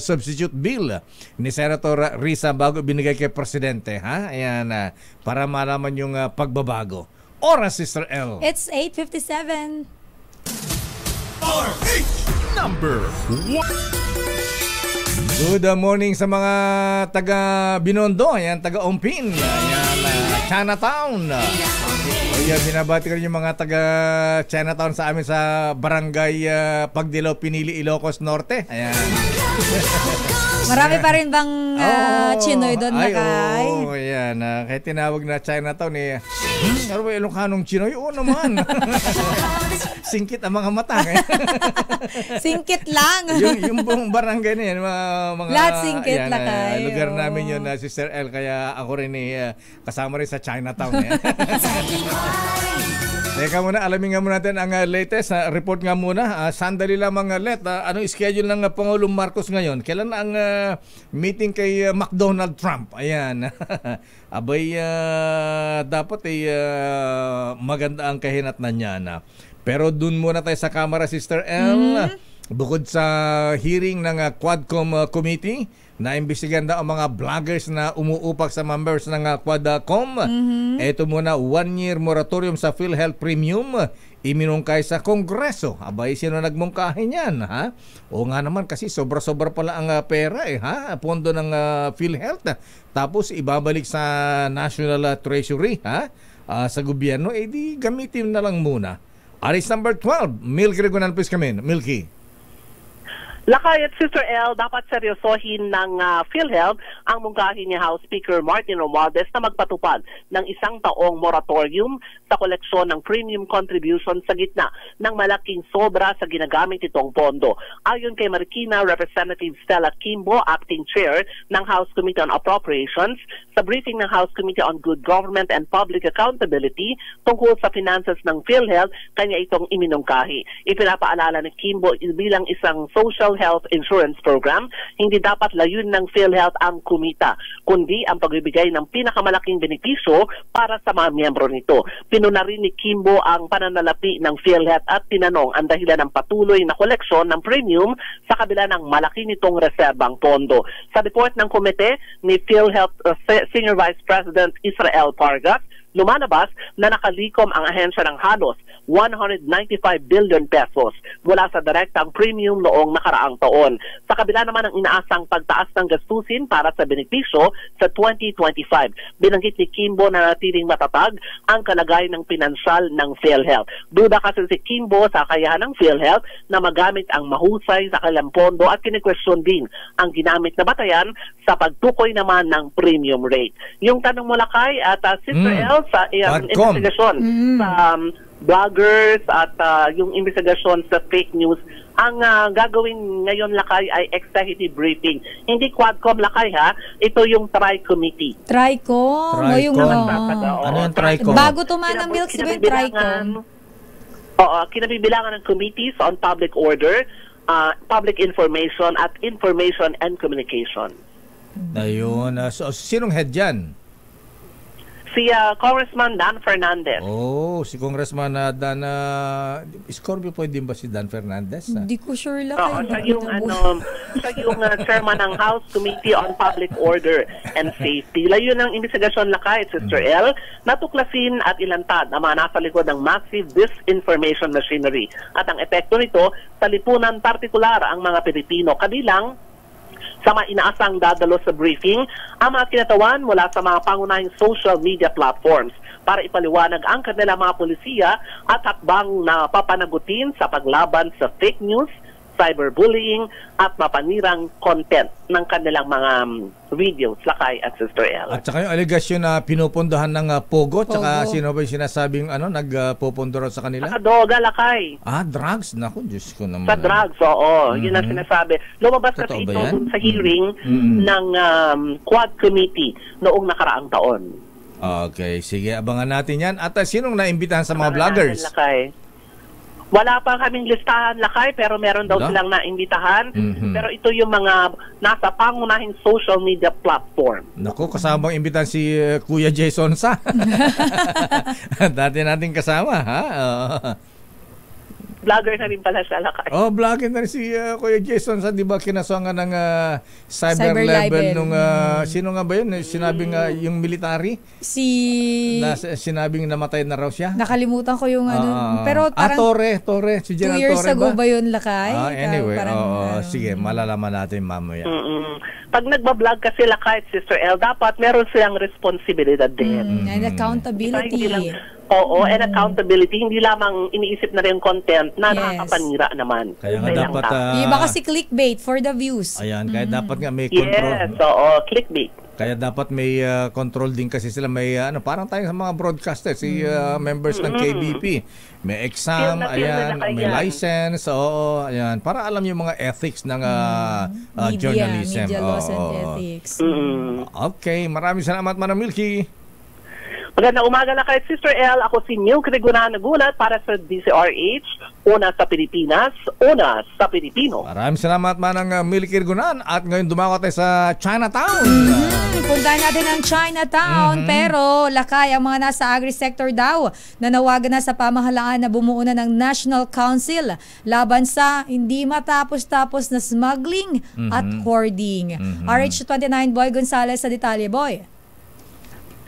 substitute bill ni Senator Risa bago binigay kay Presidente? Ha? Ayan, para malaman yung pagbabago. Oras, Sister L. It's 8:57. Number 1. Good morning sa mga taga Binondo, ayan, taga Ompin, ayan, Chinatown. Ayan, binabati ko rin yung mga taga Chinatown sa amin sa Barangay Pagdilaw, Pinili, Ilocos Norte. Ayan. Marami pa rin bang Chinoy doon, Lakay. Oo, yan. Kaya tinawag na Chinatown eh. Ano ba Ilocanong Chinoy? Oo naman. Singkit ang mga mata. Singkit lang. yung buong barangay na yan. Mga, lahat singkit, Lakay. Lugar namin yun, Sister L. Kaya ako rin kasama rin sa Chinatown. Teka muna, alamin nga muna natin ang latest report nga muna. Sandali lamang Let, anong schedule ng Pangulong Marcos ngayon? Kailan ang meeting kay McDonald Trump? Ayan. Abay, dapat maganda ang kahinatnan niya na. Pero dun muna tayo sa camera, Sister L. Bukod sa hearing ng Quadcom Committee, naimbestigahan daw ang mga vloggers na umuupak sa members ng Quadcom. Ito muna, 1-year moratorium sa PhilHealth Premium, iminungkay sa Kongreso. Abay, sino nagmungkahin yan? Ha? O nga naman, kasi sobra-sobra pala ang pera ha? Pondo ng PhilHealth. Tapos ibabalik sa National Treasury sa gobyerno. Di gamitin na lang muna. Aris number 12, Milky Regunan, please come in. Milky. Lakay at Sister L, dapat seryosohin ng PhilHealth ang mungkahin ni House Speaker Martin Romualdez na magpatupad ng 1 taong moratorium sa koleksyon ng premium contribution sa gitna ng malaking sobra sa ginagamit itong pondo. Ayon kay Marikina Representative Stella Kimbo, Acting Chair ng House Committee on Appropriations, sa briefing ng House Committee on Good Government and Public Accountability tungkol sa finances ng PhilHealth, kanya itong iminungkahi. Ipinapaalala ni Kimbo bilang isang social health insurance program, hindi dapat layunin ng PhilHealth ang kumita, kundi ang pagbibigay ng pinakamalaking benepisyo para sa mga miyembro nito. Pinuna rin ni Kimbo ang pananalapi ng PhilHealth at tinanong ang dahilan ng patuloy na koleksyon ng premium sa kabila ng malaki nitong reserbang pondo. Sa report ng komite ni PhilHealth Senior Vice President Israel Pargas, lumalabas na nakalikom ang ahensya ng halos 195 billion pesos mula sa direktang premium noong nakaraang taon. Sa kabila naman ng inaasang pagtaas ng gastusin para sa benepisyo sa 2025, binanggit ni Kimbo na natiling matatag ang kalagayan ng pinansyal ng PhilHealth. Duda kasi si Kimbo sa kakayahan ng PhilHealth na magamit ang mahusay sa kanilang pondo at kinikwestiyon din ang ginamit na batayan sa pagtukoy naman ng premium rate. Yung tanong mo Lakay at Sister L, sa investigasyon sa bloggers at yung investigasyon sa fake news, ang gagawin ngayon Lakay ay executive briefing. Hindi Quadcom Lakay ha, ito yung Tri-Committee. Tricom? Ano yung Tricom? Bago tumanang Milk, si Tricom. Oo, kinabibilangan ng committees on public order, public information at information and communication. Ayun. So, sinong head dyan? Si Congressman Dan Fernandez. Oh, si Congressman Dan Scorpio po din ba si Dan Fernandez? Hindi ko sure lang. Siya yung chairman ng House Committee on Public Order and Safety. Layo ng investigasyon Lakay, Sister L, natuklasin at ilantad ang mga nasa likod ng massive disinformation machinery at ang epekto nito sa lipunan, partikular ang mga Pilipino, kabilang sa mga inaasang dadalo sa briefing ang mga kinatawan mula sa mga pangunahing social media platforms para ipaliwanag ang kanilang mga polisiya at hakbang na papanagutin sa paglaban sa fake news, cyberbullying at mapanirang content ng kanilang mga videos, Lakay at Sister L. At saka yung aligasyon na pinupundahan ng Pogo, tsaka sino ba yung sinasabing nagpupundo sa kanila? Droga, Lakay. Drugs? Naku, Diyos ko naman. Sa drugs, oo. Yun ang sinasabi. Lumabas kasi ito sa hearing ng Quad Committee noong nakaraang taon. Okay, sige. Abangan natin yan. At sinong naimbitahan sa mga vloggers? Lakay. Wala pa kaming listahan Lakay, pero meron daw silang naimbitahan. Pero ito yung mga nasa pangunahing social media platform. Naku, kasamang imbitahan si Kuya Jason Sa. Dati natin kasama, ha? Vlogger na rin pala siya Lakay. Oh, vlogger na rin si Kuya Jason Sa. Di ba kinasongan ng cyber level nung sino nga ba yun? Sinabing yung military? Sinabing namatay na raw siya? Nakalimutan ko yung pero parang Torre. Si General 2 years Torre ago ba yun Lakay? Anyway, sige, malalaman natin mamaya. pag nagbablog kasi Lakay at Sister L, dapat meron silang responsibilidad din. And accountability. And accountability. Hindi lamang iniisip na rin content na nakakapanira naman. Kaya nga dapat... iba kasi clickbait for the views. Ayan, kaya dapat nga may control. Yes, clickbait. Kaya dapat may control din kasi sila. May parang tayo sa mga broadcasters, members ng KBP. May exam, may license, ayan. Para alam yung mga ethics ng journalism. Media laws and ethics. Okay, maraming salamat, Manang Milky. Magandang umaga na kay Sister L. Ako si New Crigunan Nagulat para sa DCRH. Una sa Pilipinas, una sa Pilipino. Maraming salamat, Manang Milky Crigunan. At ngayon dumako tayo sa Chinatown. Punta natin ang Chinatown. Pero Lakay, ang mga nasa agri-sector daw, nanawagan na sa pamahalaan na bumuo na ng National Council laban sa hindi matapos-tapos na smuggling at hoarding. RH29 Boy Gonzales sa detalye, Boy.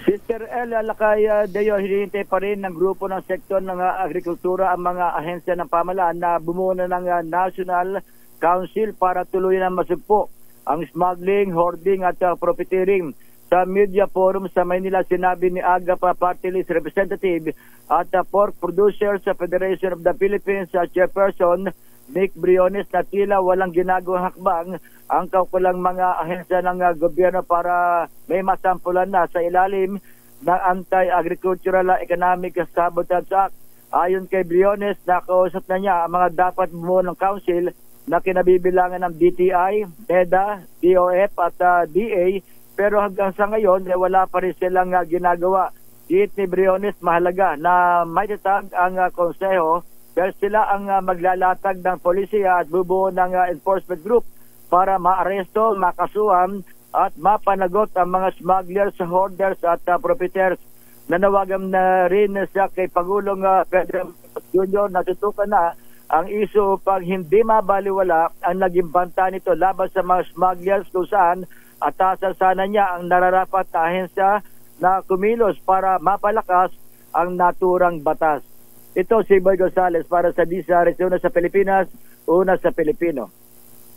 Sister L, Lakay, Deo, hinihintay pa rin ng grupo ng sektor ng agrikultura ang mga ahensya ng pamahalaan na bumuo na ng National Council para tuluyan ang masugpo ang smuggling, hoarding at profiteering. Sa media forum sa Maynila, sinabi ni AGAPA Party List Representative at Pork Producers sa Federation of the Philippines Chairperson Nick Briones na tila walang ginagawang hakbang ang kaukulang mga ahensya ng gobyerno para may masampulan na sa ilalim ng Anti-Agricultural Economic Sabotage Act. Ayon kay Briones, nakausap na niya ang mga dapat bumuo ng council na kinabibilangan ng DTI, NEDA, DOF at DA, pero hanggang sa ngayon wala pa rin silang ginagawa. Diit ni Briones, mahalaga na maitatag ang konseho dahil sila ang maglalatag ng polisiya at bubuo ng enforcement group para maaresto, makasuhan at mapanagot ang mga smugglers, hoarders at profiteers. Nanawagan na rin siya kay Pangulong Pedro Jr. na tutukan na ang isu upang hindi mabaliwala ang naging banta nito laban sa mga smugglers kung saan atasan sana niya ang nararapat na ahensya na kumilos para mapalakas ang naturang batas. Ito si Boy Gonzales para sa DCRH, una sa Pilipinas, una sa Pilipino.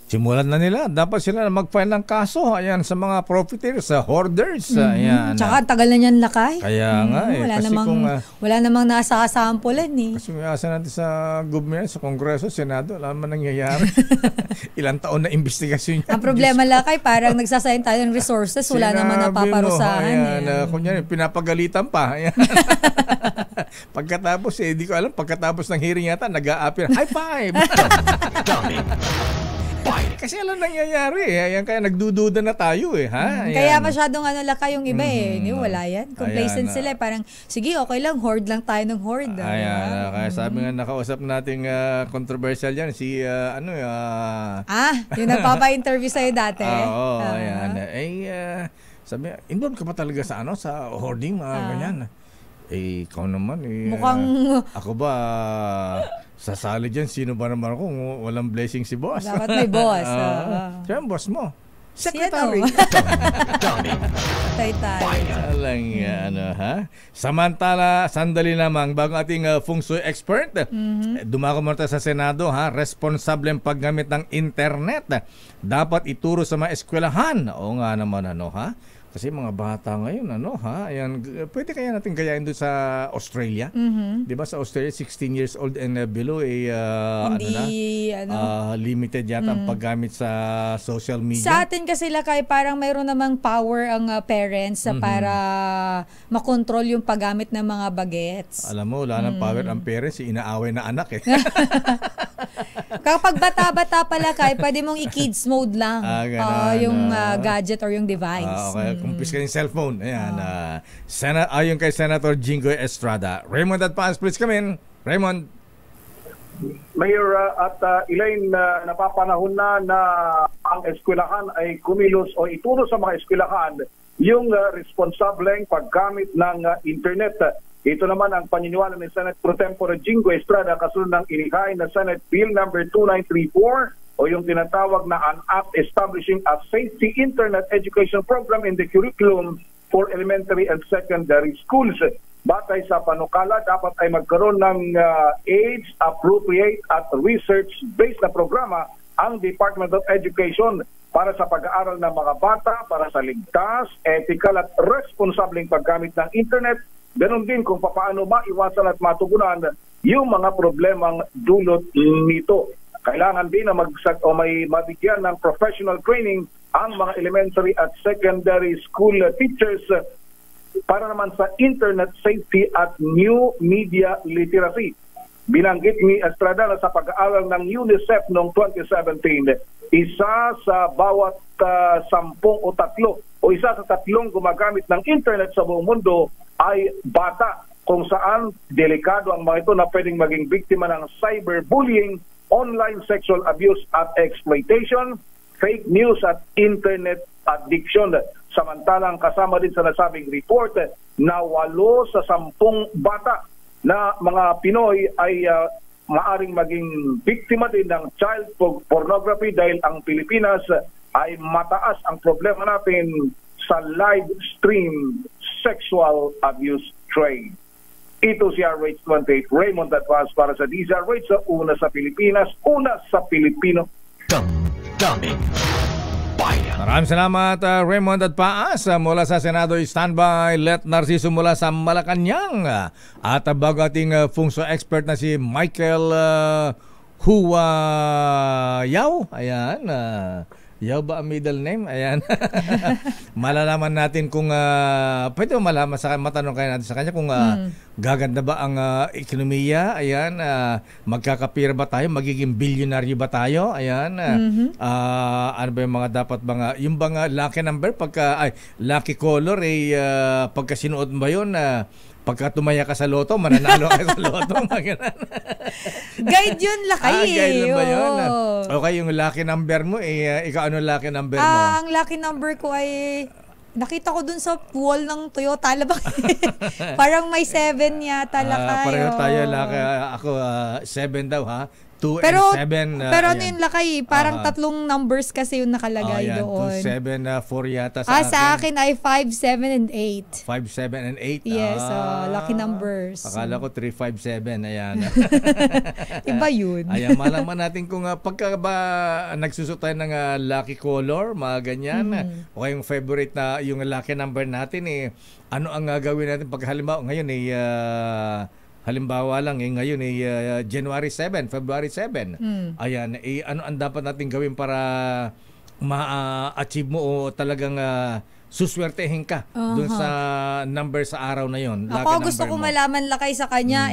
Simulan na nila. Dapat sila na mag-file ng kaso. Ayan, sa mga profiteers, sa hoarders. Ayan. Tsaka tagal na niyan, Lakay. Kaya nga eh. Wala namang nasa kasampulan eh. Kasi may asa natin sa government, sa Kongreso, Senado, alam mo nangyayari. Ilang taon na investigasyon yan. Ang problema, Lakay, parang nagsasayin tayo ng resources, wala naman napaparusahan. Ayan, kunyari, pinapagalitan pa. Ayan. Pagkatapos, di ko alam, pagkatapos ng hearing yata, nag-a-appear, high five! Kasi alam nangyayari Ayan, kaya nagdududa na tayo ha? Kaya masyadong Lakay yung iba wala yan. Complacent sila. Parang, sige, okay lang, hoard lang tayo ng hoard. Ayan, kaya sabi nga nakausap nating controversial yan, si yung nagpapa-interview sa'yo dati. Ayan. Sabi, involved ka pa talaga sa sa hoarding, mga ganyan. Ikaw naman mukhang ako ba sasali dyan? Sino ba naman ako? Walang blessing si boss. Dapat may boss. Siya ang boss mo. Secretary. Samantala, sandali lamang bago ating feng shui expert, dumako muna tayo sa Senado responsable ang paggamit ng internet. Dapat ituro sa mga eskwelahan. Oo nga naman Kasi mga bata ngayon, ayan, pwede kaya natin gayahin doon sa Australia? Di ba sa Australia, 16 years old and below, limited yata ang paggamit sa social media. Sa atin kasi Lakay, parang mayroon namang power ang parents para makontrol yung paggamit ng mga bagets. Alam mo, wala ng power ang parents, inaaway na anak Kapag bata-bata pala pwede mong i-kids mode lang yung gadget or yung device. Kumpis ka yung cellphone. Ayan. Ayon kay Senator Jingo Estrada. Raymond at Paas, please come in. Raymond. Mayor at Elaine, napapanahon na ang eskwelahan ay kumilos o ituro sa mga eskwelahan yung responsableng paggamit ng internet. Ito naman ang paniniwala ni Senate Pro Tempore Jingo Estrada kasunod ng inihain na Senate Bill number 2934 o yung tinatawag na an act establishing a safety internet education program in the curriculum for elementary and secondary schools. Batay sa panukala, dapat ay magkaroon ng age-appropriate at research-based na programa ang Department of Education para sa pag-aaral ng mga bata, para sa ligtas, ethical at responsableng paggamit ng internet, ganun din kung paano maiwasan at matugunan yung mga problemang dulot nito. Kailangan din na may mabigyan ng professional training ang mga elementary at secondary school teachers para naman sa internet safety at new media literacy. Binanggit ni Estrada na sa pag-aaral ng UNICEF noong 2017, isa sa bawat 10 o 3 o isa sa 3 gumagamit ng internet sa buong mundo ay bata, kung saan delikado ang mga ito na pwedeng maging biktima ng cyberbullying, online sexual abuse at exploitation, fake news at internet addiction. Samantalang kasama din sa nasabing report na 8 sa 10 bata na mga Pinoy ay maaring maging biktima din ng child pornography dahil ang Pilipinas ay mataas ang problema natin sa live stream sexual abuse trade. Ito si RH28 Raymond Atwas para sa DZRH, sa una sa Pilipinas, una sa Pilipino. Damdamin Bayan. Maraming salamat Raymond at Paas mula sa Senado. Standby Let Narciso mula sa Malacanang. At bago ating fungso expert na si Michael Huwayaw. Ayan. Yaw ba ang middle name? Ayan. Malalaman natin kung pwede mo malaman sa matanong kayo natin sa kanya kung gaganda ba ang ekonomiya. Ayan. Magkakapira ba tayo? Magiging bilyonaryo ba tayo? Ayan. Ano ba yung mga dapat yung bang lucky number lucky color pagka sinuot ba yun pagka tumaya ka sa loto, mananalo ka sa loto. Guide yun, lakay. Guide ba yun? Okay, yung lucky number mo, ikaw ano lucky number mo? Ang lucky number ko ay, nakita ko dun sa wall ng Toyota. Parang may 7 yata, lakay. Pareho tayo, lucky. Ako, 7 daw, ha? 2 pero, and 7. Pero ano yung lakay? Parang 3 numbers kasi yung nakalagay doon. 2, 7, 4 yata sa akin. Sa akin ay 5, 7, and 8. 5, 7, and 8? Yes, lucky numbers. Akala ko 3, 5, 7. Ayan. Iba yun. Ayan, malaman natin kung pagka ba nagsusot tayo ng lucky color, mga ganyan. O yung favorite na yung lucky number natin, ano ang gagawin natin pag halimbawa ngayon halimbawa lang ngayon January 7, February 7. Ayan, ano ang dapat natin gawin para ma-achieve mo o talagang suswertehin ka dun sa number sa araw na yon. Ako gusto ko malaman lakay sa kanya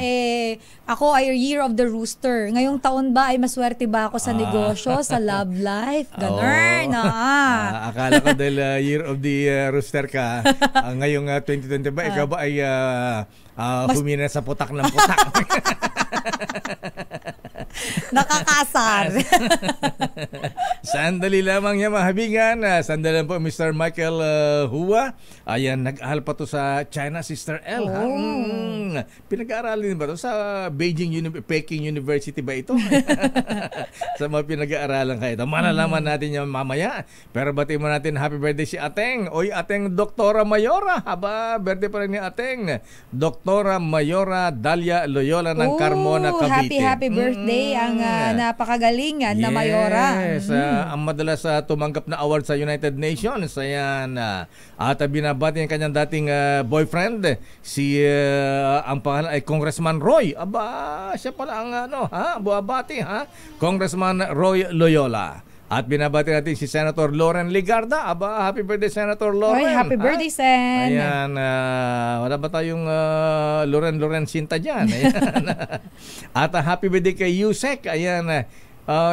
ako ay Year of the Rooster. Ngayong taon ba ay maswerte ba ako sa negosyo, sa love life? Ganun. Akala ko dahil Year of the Rooster ka, ngayong 2020 ba ikaw ba ay humina sa putak ng putak? Nakakasar. Sandali lamang niya mga habigan. Sandali lang po Mr. Michael Hua. Ayan, nag-ahal pa to sa China, Sister L. Pinag-aaralin din ba to sa Peking University ba ito? Sa mga pinag-aaralan kayo ito. Malalaman natin yan mamaya. Pero batiin mo natin happy birthday si Ateng. Oy, Ateng Doktora Mayora. Haba, birthday pa rin ni Ateng. Doktora Mayora Dalia Loyola ng Carmona, Cavite. Happy birthday ang napakagaling na Mayora. Yes, ang madalas tumanggap na award sa United Nations. Ayan. At binabati ang kanyang dating boyfriend, si ang pangalan ay Congressman Roy. Aba, siya pala ang buwabati, Congressman Roy Loyola. At binabati natin si Senator Loren Ligarda. Aba, happy birthday Senator Loren. Oy, happy birthday, Sen. Ayan, wala ba tayong Loren Sinta dyan? Ayan. At happy birthday kay Yusek. Ayan,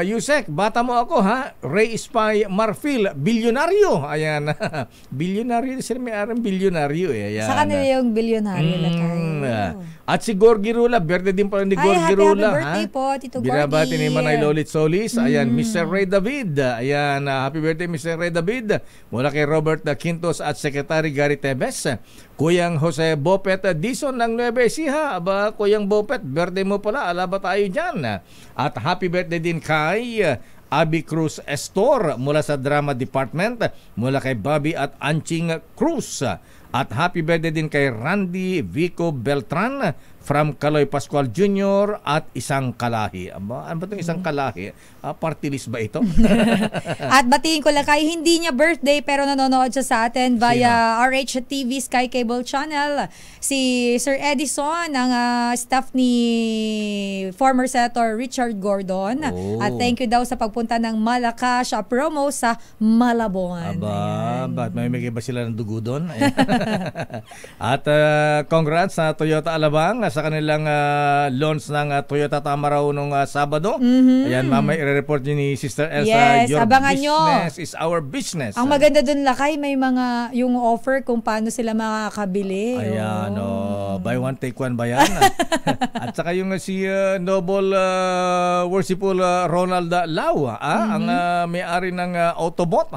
Yusek, bata mo ako Ray Spy Marfil, bilyonaryo. Ayan, bilyonaryo. Sila may arang bilyonaryo Ayan. Sa kanila yung bilyonaryo At si Gorgie Rula, birthday din pala ni Gorgie Rula. Happy birthday po, Tito Gorgie. Binabati ni Manay Lolit Solis. Ayan, Mr. Ray David. Ayan, happy birthday Mr. Ray David. Mula kay Robert Quintos at Secretary Gary Tebes. Kuyang Jose Bopet Dison ng Nueva Ecija. Aba, Kuyang Bopet, birthday mo pala. Ala ba tayo dyan? At happy birthday din kay Abby Cruz Estor mula sa Drama Department. Mula kay Bobby at Anching Cruz. At happy birthday din kay Randy Vico Beltran from Kaloy Pascual Jr. at isang kalahi. Aba, ano ba itong isang kalahi? Party list ba ito? At batiin ko lang kay hindi niya birthday pero nanonood siya sa atin via RH TV Sky Cable Channel. Si Sir Edison, ang staff ni former Senator Richard Gordon. At thank you daw sa pagpunta ng Malacash promo sa Malabon. Aba, ba't may ba sila ng dugo doon? At congrats sa Toyota Alabang sa kanilang launch ng Toyota Tamaraw nung Sabado. Ayan, mamay i-report ni Sister Elsa. Yes, your abangan business nyo. is our business. Ang maganda dun, Lakay, may mga yung offer kung paano sila makakabili. Ayan, buy one take one ba yan? At saka yung si Noble Worshipful Ronald Lau, ang may-ari ng Autobot,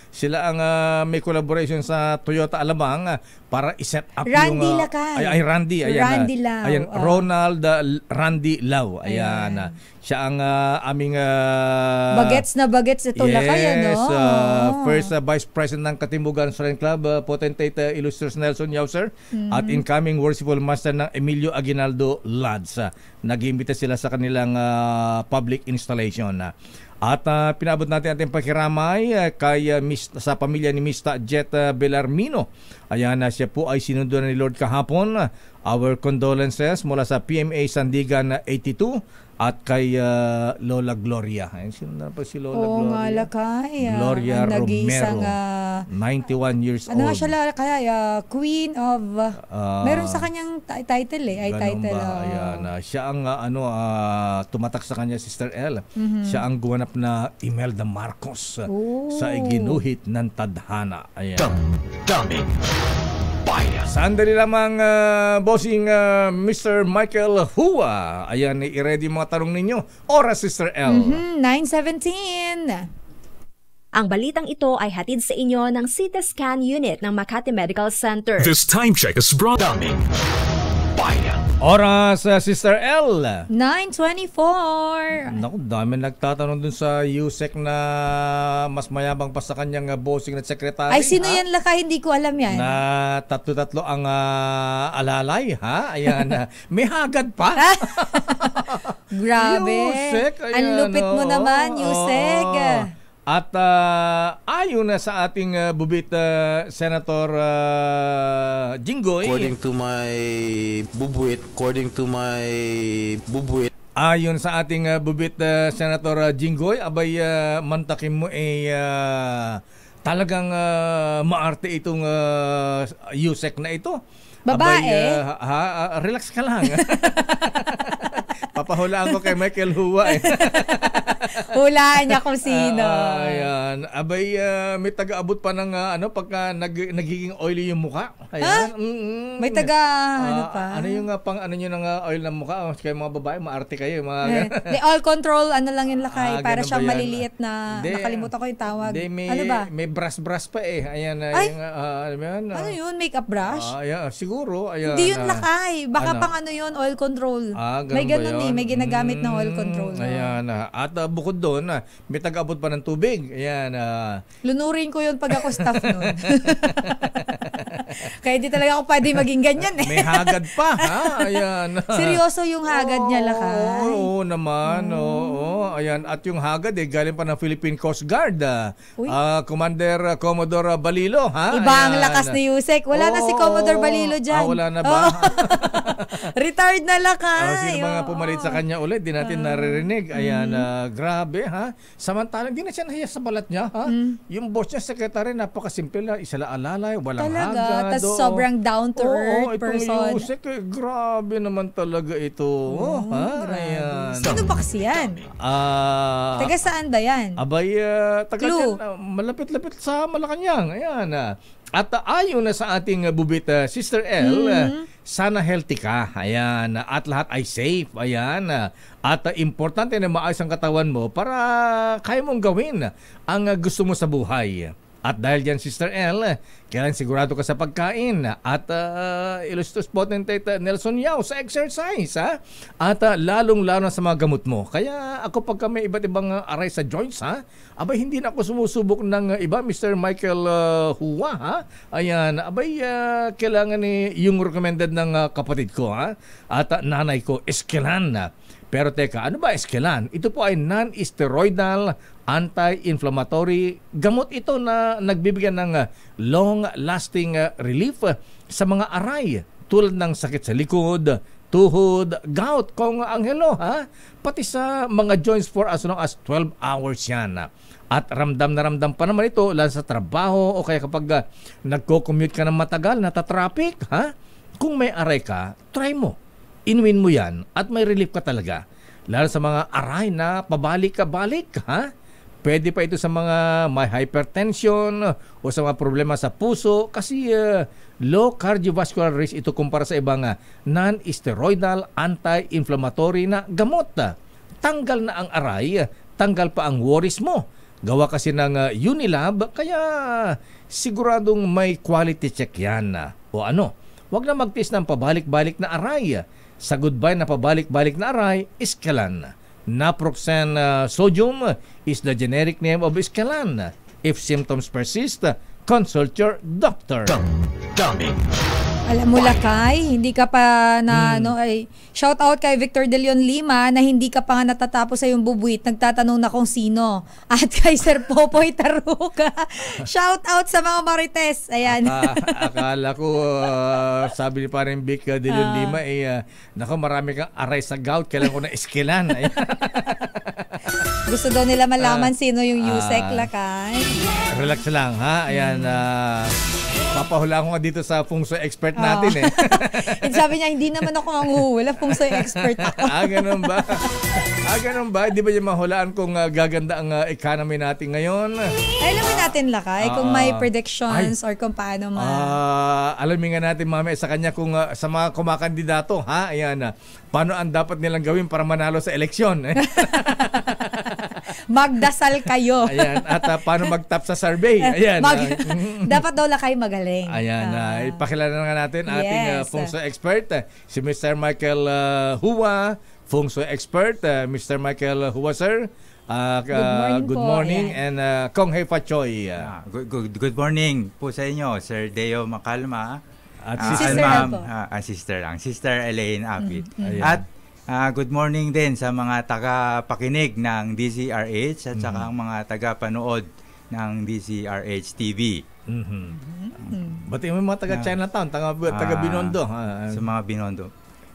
sila ang may collaboration sa Toyota Alabang para i-set up Randy yung Lakay. Randy, ayan. Randy Lau. Ayan, Ronald Randy Lau. Ayan. Siya ang aming bagets na bagets ito, Lakay, ano? First Vice President ng Katimbugan Shrine Club, Potentate Illustrious Nelson Yauser, at incoming Worshipful Master ng Emilio Aguinaldo Lads. Nag-imbita sila sa kanilang public installation. At pinabot natin ating pakiramay kay sa pamilya ni Mr. Jet Belarmino. Ayan, siya po ay sinundo ni Lord kahapon. Our condolences mula sa PMA Sandigan 82 at kay Lola Gloria. Ayun, sino na pa si Lola Gloria? Oo nga, Lakay. Gloria Romero, 91 years old. Ano nga siya, Lakay? Queen of... meron sa kanyang title ay title. Ayan, siya ang tumatak sa kanya, Sister El. Siya ang guwanap na Imelda Marcos sa iginuhit ng tadhana. Ayan. Damdamin Bayan. Sandali lamang, bossing Mr. Michael Hua. Ayan, i-ready mga tanong ninyo. Oras, Sister L. 9:17. Ang balitang ito ay hatid sa inyo ng CT Scan Unit ng Makati Medical Center. This time check is brought Damdamin Bayan. Oras, Sister L. 9:24. Naku, dami nagtatanong dun sa USEC na mas mayabang pa sa kanyang bossing na sekretary. Ay, sino yan, Lakay? Hindi ko alam yan. Na tatlo-tatlo ang alalay, Ayan. May hagad pa. Grabe. USEC, ang lupit mo naman, USEC. At ayon na sa ating bubit Senator Jinggoy. According to my bubuit. Ayon sa ating bubit Senator Jinggoy, abay mantakin mo talagang maarte itong USEC na ito. Babae? Abay, relax ka lang. Papahulaan ko kay Michael Hua. Hulaan niya kung sino. Ayan. Abay, may taga-abot pa ng pagka nagiging oily yung mukha. Ayan. May taga, pa? Ano yung ano nyo ng oil ng mukha? Kaya mga babae, maarte kayo. The all control, lang yung Lakay. Para siyang ba maliliit na, nakalimutan ko yung tawag. Ano ba? May brush pa Ayan. Ay! Yung, ano yun? Makeup brush? Siguro. Ayan, hindi yun, Lakay. Baka pang yun, oil control. May ganun may ginagamit na oil control. Ayan. At bukod doon, may taga-abot pa ng tubig. Ayan. Lunurin ko yun pag ako staff nun. Kaya di talaga ako pwede maging ganyan May hagad pa, Ayan. Seryoso yung hagad niya, Lakay. Oo naman. Oo. Ayan. At yung hagad, galing pa ng Philippine Coast Guard. Commander Commodore Balilo, Iba ang lakas ni Yusek. Wala na si Commodore Balilo dyan. Wala na ba? Retired na, Lakay. Sino mga pumalit sa kanya ulit, di natin naririnig. Ayan, grabe, Samantalang, di na siya nahiya sa balat niya, Yung boss niya, secretary, napakasimple na, isala alalay, walang hagad. Tapos sobrang down-to-earth person. Itong Yusek, grabe naman talaga ito. Ayan. Sino ba kasi yan? Taga saan ba yan? Abay, taga dyan, malapit-lapit sa Malacanang. Ayan. At ayon na sa ating bubit, Sister L, sana healthy ka. Ayan. At lahat ay safe. Ayan. At importante na maayos ang katawan mo para kaya mong gawin ang gusto mo sa buhay. At dahil dyan, Sister L, kailangan sigurado ka sa pagkain at ilustros potentate Nelson Yao sa exercise, ha? At lalong-lalo sa mga gamot mo. Kaya ako pagka may iba't ibang aray sa joints, ha? Abay, hindi na ako sumusubok ng iba, Mr. Michael Hua, ha? Ayan, abay, kailangan yung recommended ng kapatid ko, ha? At nanay ko, Eskelan. Pero teka, ano ba Eskelan? Ito po ay non-steroidal anti-inflammatory gamot ito na nagbibigyan ng long-lasting relief sa mga aray tulad ng sakit sa likod, tuhod, gout, kung anghelo, ha? Pati sa mga joints for as long as 12 hours yan. At ramdam na ramdam pa naman ito lalo sa trabaho o kaya kapag nagko-commute ka ng matagal, natatraffic, ha? Kung may aray ka, try mo. Inumin mo yan at may relief ka talaga. Lalo sa mga aray na pabalik-balik, ha? Pwede pa ito sa mga may hypertension o sa mga problema sa puso kasi low cardiovascular risk ito kumpara sa ibang non-steroidal anti-inflammatory na gamot. Tanggal na ang aray, tanggal pa ang worries mo. Gawa kasi ng Unilab, kaya siguradong may quality check yan. O ano, wag na magtiis ng pabalik-balik na aray. Sa goodbye na pabalik-balik na aray, Eskelan. Naproxen sodium is the generic name of Eskelan. If symptoms persist, consult your doctor. Dummy. Alam mo, Lakay, hindi ka pa na, shout out kay Victor De Leon Lima na hindi ka pa nga natatapos sa yung bubuit. Nagtatanong na kung sino. At kay Sir Popoy Taruca. Shout out sa mga Marites. Ayan. Akala ko, sabi ni parang Vic De Leon Lima, nako, marami kang aray sa gout. Kailan ko na Eskelan. Gusto daw nila malaman sino yung Yusek, Lakay. Relax lang, ha? Ayan, papahula ko nga dito sa Feng Shui expert natin, Sabi niya, hindi naman ako ang huhula, Feng Shui expert ako. Ganun ba? Ganun ba? Di ba yung mahulaan kung gaganda ang economy natin ngayon? Alamin natin, Lakay, kung may predictions or kung paano alamin nga natin mamaya sa kanya kung sa mga kumakandidato, ha? Ayan, paano ang dapat nilang gawin para manalo sa eleksyon? Magdasal kayo. Ayan, at paano mag-tap sa survey? Ayan. Dapat daw Lakay magaling. Ayan, ipakilala na nga natin ating Feng Shui expert, si Mr. Michael Hua, Feng Shui expert. Mr. Michael Hua, sir. Good morning and Kong Hei Fachoy. Good morning po sa inyo, Sir Deo Macalma. At Sister Elaine Apit. At good morning din sa mga taga-pakinig ng DZRH at saka ang mga taga-panood ng DZRH TV. Ba't yung mga taga-Chinatown, taga-Binondo? Sa mga Binondo.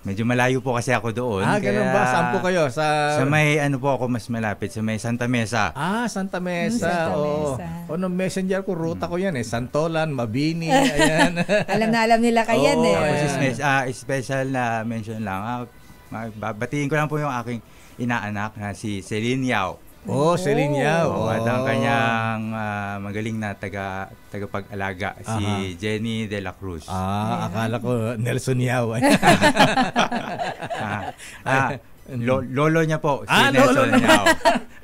Medyo malayo po kasi ako doon. Ganun ba? Saan po kayo? Sa may po ako mas malapit, sa may Santa Mesa. Santa Mesa. No messenger ko, ruta ko yan Santolan, Mabini, ayan. alam nila kayo special na mention lang. Batiin ko lang po yung aking inaanak na si Celine Yao. Celine Yao. At ang kanyang magaling na tagapag-alaga, si Jenny De La Cruz. Akala ko Nelson Yao. Lolo niya po, si Nelson Nelson Yao.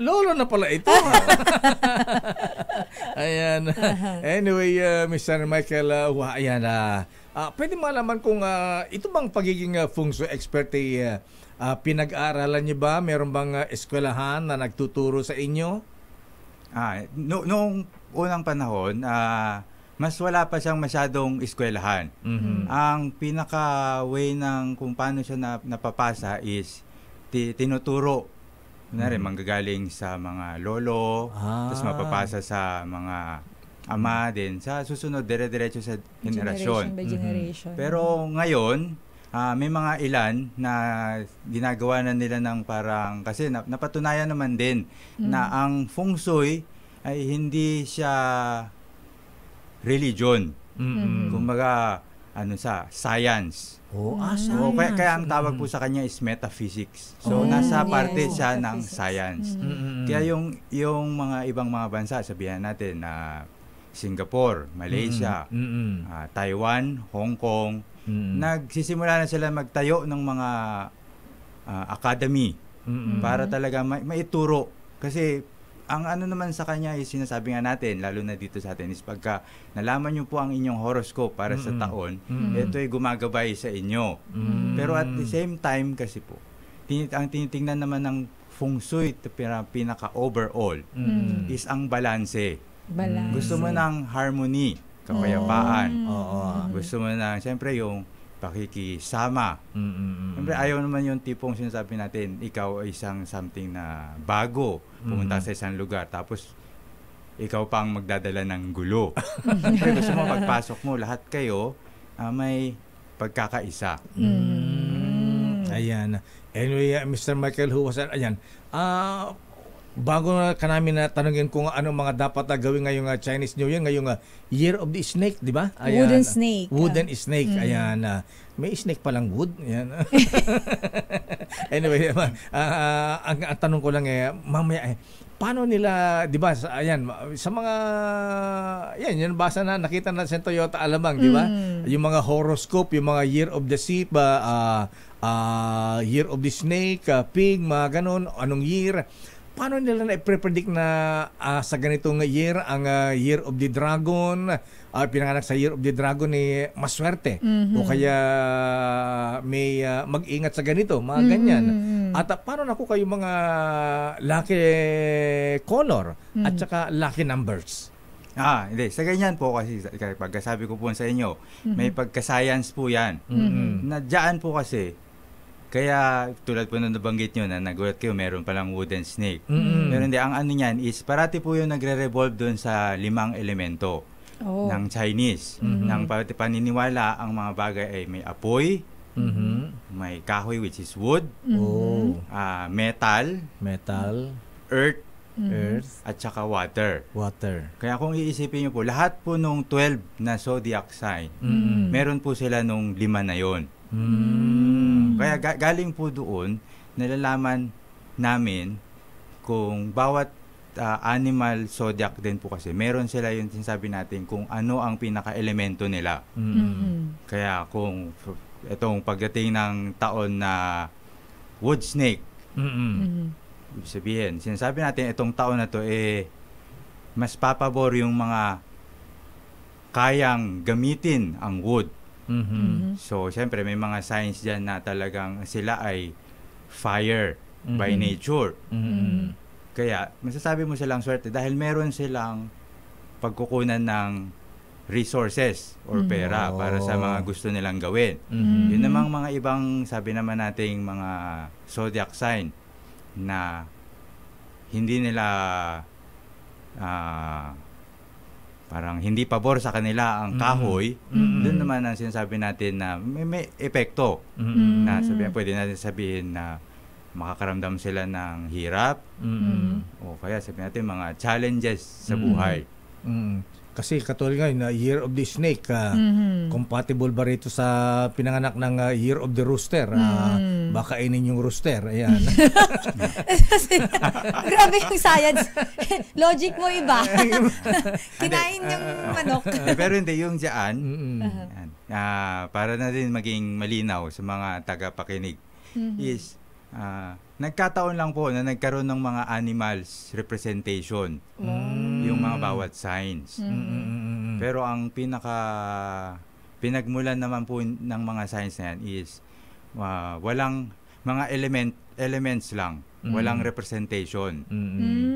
Lolo na pala ito. Ayan. Anyway, Mr. Michael, ayan. Pwede malaman kung ito bang pagiging Feng Shui expert pinag-aaralan niyo ba? Meron bang eskwelahan na nagtuturo sa inyo? Noong unang panahon, mas wala pa siyang masyadong eskwelahan. Ang pinaka-way ng kung paano siya napapasa is tinuturo. Manggagaling sa mga lolo, tapos mapapasa sa mga ama din. Sa susunod, dire-diretso sa generation by generation. Pero ngayon, may mga ilan na ginagawa na nila ng parang, kasi napatunayan naman din na ang Feng Shui ay hindi siya religion. Kumbaga, science. Science. Kaya ang tawag po sa kanya is metaphysics. So, nasa parte siya ng science. Kaya yung mga ibang mga bansa, sabihan natin na Singapore, Malaysia, Taiwan, Hong Kong, nagsisimula na sila magtayo ng mga academy para talaga maituro. Kasi ang ano naman sa kanya is sinasabi nga natin, lalo na dito sa atin, is pagka nalaman nyo po ang inyong horoscope para sa taon, ito ay gumagabay sa inyo. Pero at the same time kasi po, ang tinitingnan naman ng feng shui, pinaka-overall, is ang balanse. Gusto mo ng harmony, kapayapaan. Gusto mo ng, siyempre, yung pakikisama. Siyempre, ayaw naman yung tipong sinasabi natin, ikaw ay isang something na bago, pumunta sa isang lugar, tapos ikaw pang magdadala ng gulo. Siyempre, gusto mo, pagpasok mo, lahat kayo may pagkakaisa. Ayan. Anyway, Mr. Michael Huwasan, ayan. Bago na namin na tanungin kung ano mga dapat na gawin ngayong Chinese New Year, ngayong Year of the Snake, di ba? Wooden snake. Wooden snake. Ayan. May snake palang wood. Ayan. Anyway, ang tanong ko lang mamaya paano nila, di ba, ayan, sa mga, yan basa na, nakita na sa Toyota Alamang, di ba? Yung mga horoscope, yung mga Year of the Sheep, Year of the Snake, Pig, mga ganon, anong year. Paano nila na-predict na sa ganitong year, ang Year of the Dragon, pinanganak sa Year of the Dragon maswerte, o kaya may mag-ingat sa ganito, mga ganyan. At paano na ko kayo mga lucky color at saka lucky numbers? Hindi. Sa ganyan po kasi, pagkasabi ko po sa inyo, may pagka-science po yan. Diyan po kasi, kaya tulad po na nabanggit nyo na nagulat kayo, meron palang wooden snake. Pero hindi, ang ano niyan is parati po yung nagre-revolve doon sa 5 elemento ng Chinese. Nang paniniwala, ang mga bagay ay may apoy, may kahoy which is wood, metal, earth, at saka water. Kaya kung iisipin nyo po, lahat po nung 12 na zodiac sign, meron po sila nung 5 na yon. Kaya galing po doon, nalalaman namin kung bawat animal zodiac din po kasi, meron sila yung sinasabi natin kung ano ang pinaka-elemento nila. Kaya kung itong pagdating ng taon na wood snake, ibig sabihin, sinasabi natin itong taon na to mas papabor yung mga kayang gamitin ang wood. So, syempre, may mga signs dyan na talagang sila ay fire by nature. Kaya, masasabi mo silang swerte dahil meron silang pagkukunan ng resources or pera para sa mga gusto nilang gawin. Yun namang mga ibang, sabi naman nating mga zodiac sign na hindi nila parang hindi pabor sa kanila ang kahoy, doon naman ang sinasabi natin na may epekto. Na pwede natin sabihin na makakaramdam sila ng hirap, o kaya sabihin natin mga challenges sa buhay. Kasi katulad ngayon na Year of the Snake, compatible ba rito sa pinanganak ng Year of the Rooster? Baka inin yung rooster. Ayan. Grabe yung science. Logic mo iba. Kinain yung manok. Pero hindi, yung dyan, para na din maging malinaw sa mga tagapakinig, is nagkataon lang po na nagkaroon ng mga animals representation yung mga bawat signs. Pero ang pinagmulan naman po ng mga signs na yan is walang mga elements lang, walang representation.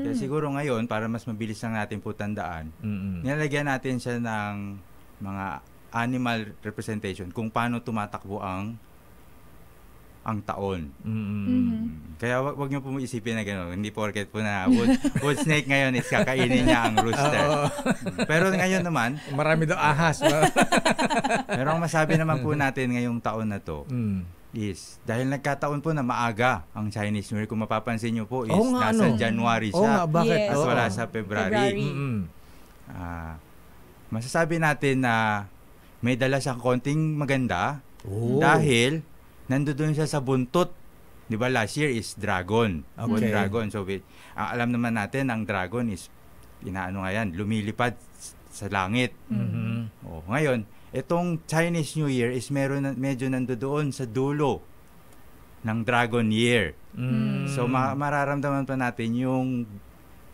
Kaya siguro ngayon, para mas mabilis lang natin po tandaan, nilalagyan natin siya ng mga animal representation kung paano tumatakbo ang taon. Kaya wag niyo po isipin na gano'n. Hindi porket po na wood snake ngayon is kakainin niya ang rooster. Pero ngayon naman, marami daw ahas. Pero ang masabi naman po natin ngayong taon na to is, dahil nagkataon po na maaga ang Chinese New Year, kung mapapansin niyo po, is nasa January siya. Bakit? At wala sa February. Masasabi natin na may dala siyang konting maganda dahil nandoon siya sa buntot. 'Di ba, last year is dragon. Okay. Dragon. So alam naman natin ang dragon is lumilipad sa langit. Ngayon, itong Chinese New Year is medyo nandoon sa dulo ng dragon year. So mararamdaman pa natin yung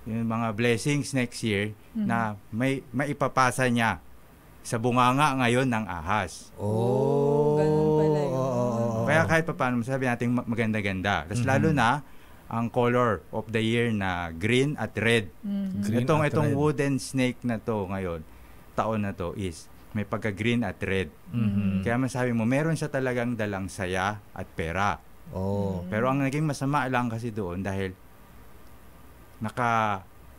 yung mga blessings next year na maipapasa niya sa bunganga ngayon ng ahas. Ganun pala yun. Kaya kahit pa paano masabi natin maganda-ganda. Tapos lalo na ang color of the year na green at red. Itong wooden snake na to ngayon, taon na to is may pagka-green at red. Kaya masabi mo, meron siya talagang dalang saya at pera. Pero ang naging masama lang kasi doon dahil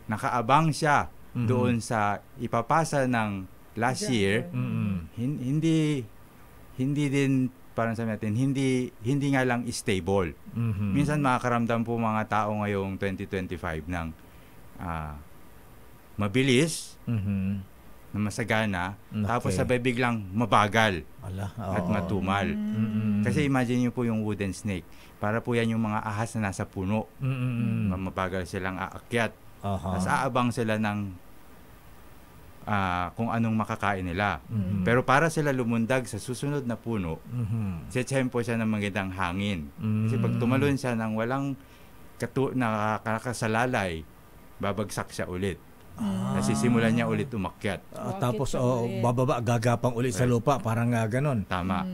nakaabang siya doon sa ipapasa ng last year. Hindi din parang sabi natin hindi nga lang stable. Minsan makakaramdam po mga tao ngayong 2025 ng mabilis na masagana tapos sabay biglang mabagal at matumal. Kasi imagine niyo po yung wooden snake. Para po yan yung mga ahas na nasa puno. Mabagal silang aakyat. Tapos aabang sila ng kung anong makakain nila. Pero para sila lumundag sa susunod na puno, sitsempo siya ng magandang hangin. Kasi pag tumalon siya ng walang nakakasalalay, babagsak siya ulit. Nasisimulan niya ulit umakyat. Tapos bababa, gagapang ulit sa lupa. Parang ganon. Tama.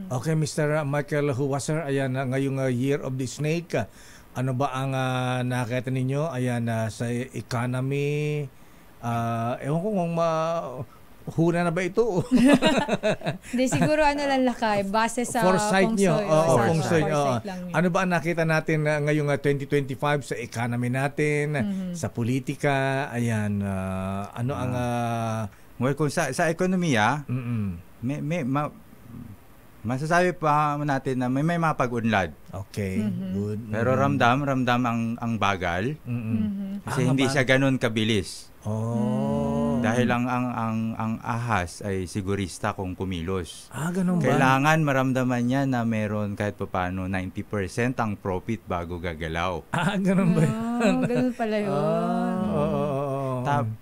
Okay, Mr. Michael Huwaser, ayan, ngayong Year of the Snake, ano ba ang nakita ninyo? Ayan, sa economy, ewan ko kung huna na ba ito? Hindi, siguro lang lakay, base sa foresight nyo. foresight Ano ba ang nakita natin ngayong 2025 sa economy natin, sa politika, ayan, ano ang... well, kung sa ekonomiya, masasabi pa natin na may mga pag-unlad. Okay, good. Pero ramdam ang bagal. Kasi hindi siya ganun kabilis. Dahil ang ahas ay sigurista kung kumilos. Ganun ba? Kailangan maramdaman niya na meron kahit paano 90% ang profit bago gagalaw. Ganun ba? Ganun pala yun.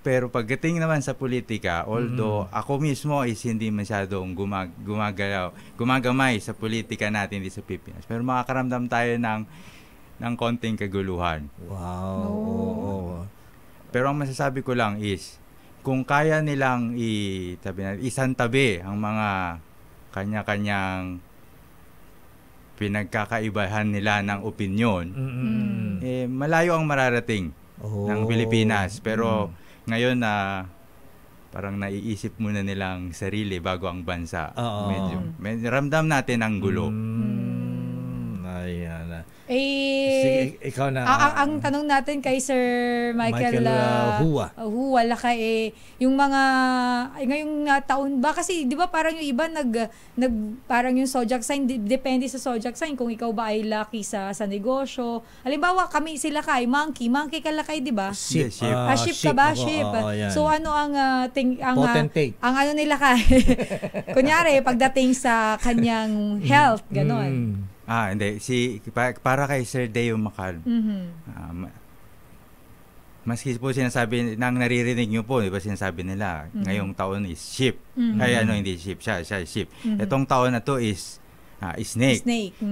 Pero pagdating naman sa politika, although ako mismo is hindi masyadong gumagamay sa politika natin dito sa Pilipinas, pero makakaramdam tayo ng konting kaguluhan. Wow. Pero ang masasabi ko lang is, kung kaya nilang isantabi ang mga kanya-kanyang pinagkakaibahan nila ng opinyon, malayo ang mararating ng Pilipinas. Pero ngayon parang naiisip muna nilang sarili bago ang bansa. Medyo ramdam natin ang gulo. Ayan. Sige, ikaw na. Ang tanong natin kay Sir Michael Huwa lakay, yung mga ngayong taon ba, kasi di ba parang yung iba parang yung zodiac sign, depende sa zodiac sign kung ikaw ba ay lucky sa negosyo. Halimbawa kami sila kay monkey ka lakay, di ba? Ship. Ship ka ba? Ship. So ano ang potentate. Ang ano nila kay kunyari pagdating sa kanyang health, ganon. Hindi. Para kay Sir Deo Macal, maski po sinasabi, nang naririnig nyo po, di ba sinasabi nila, ngayong taon is sheep. Ay, hindi sheep, siya sheep. Itong taon na to is snake.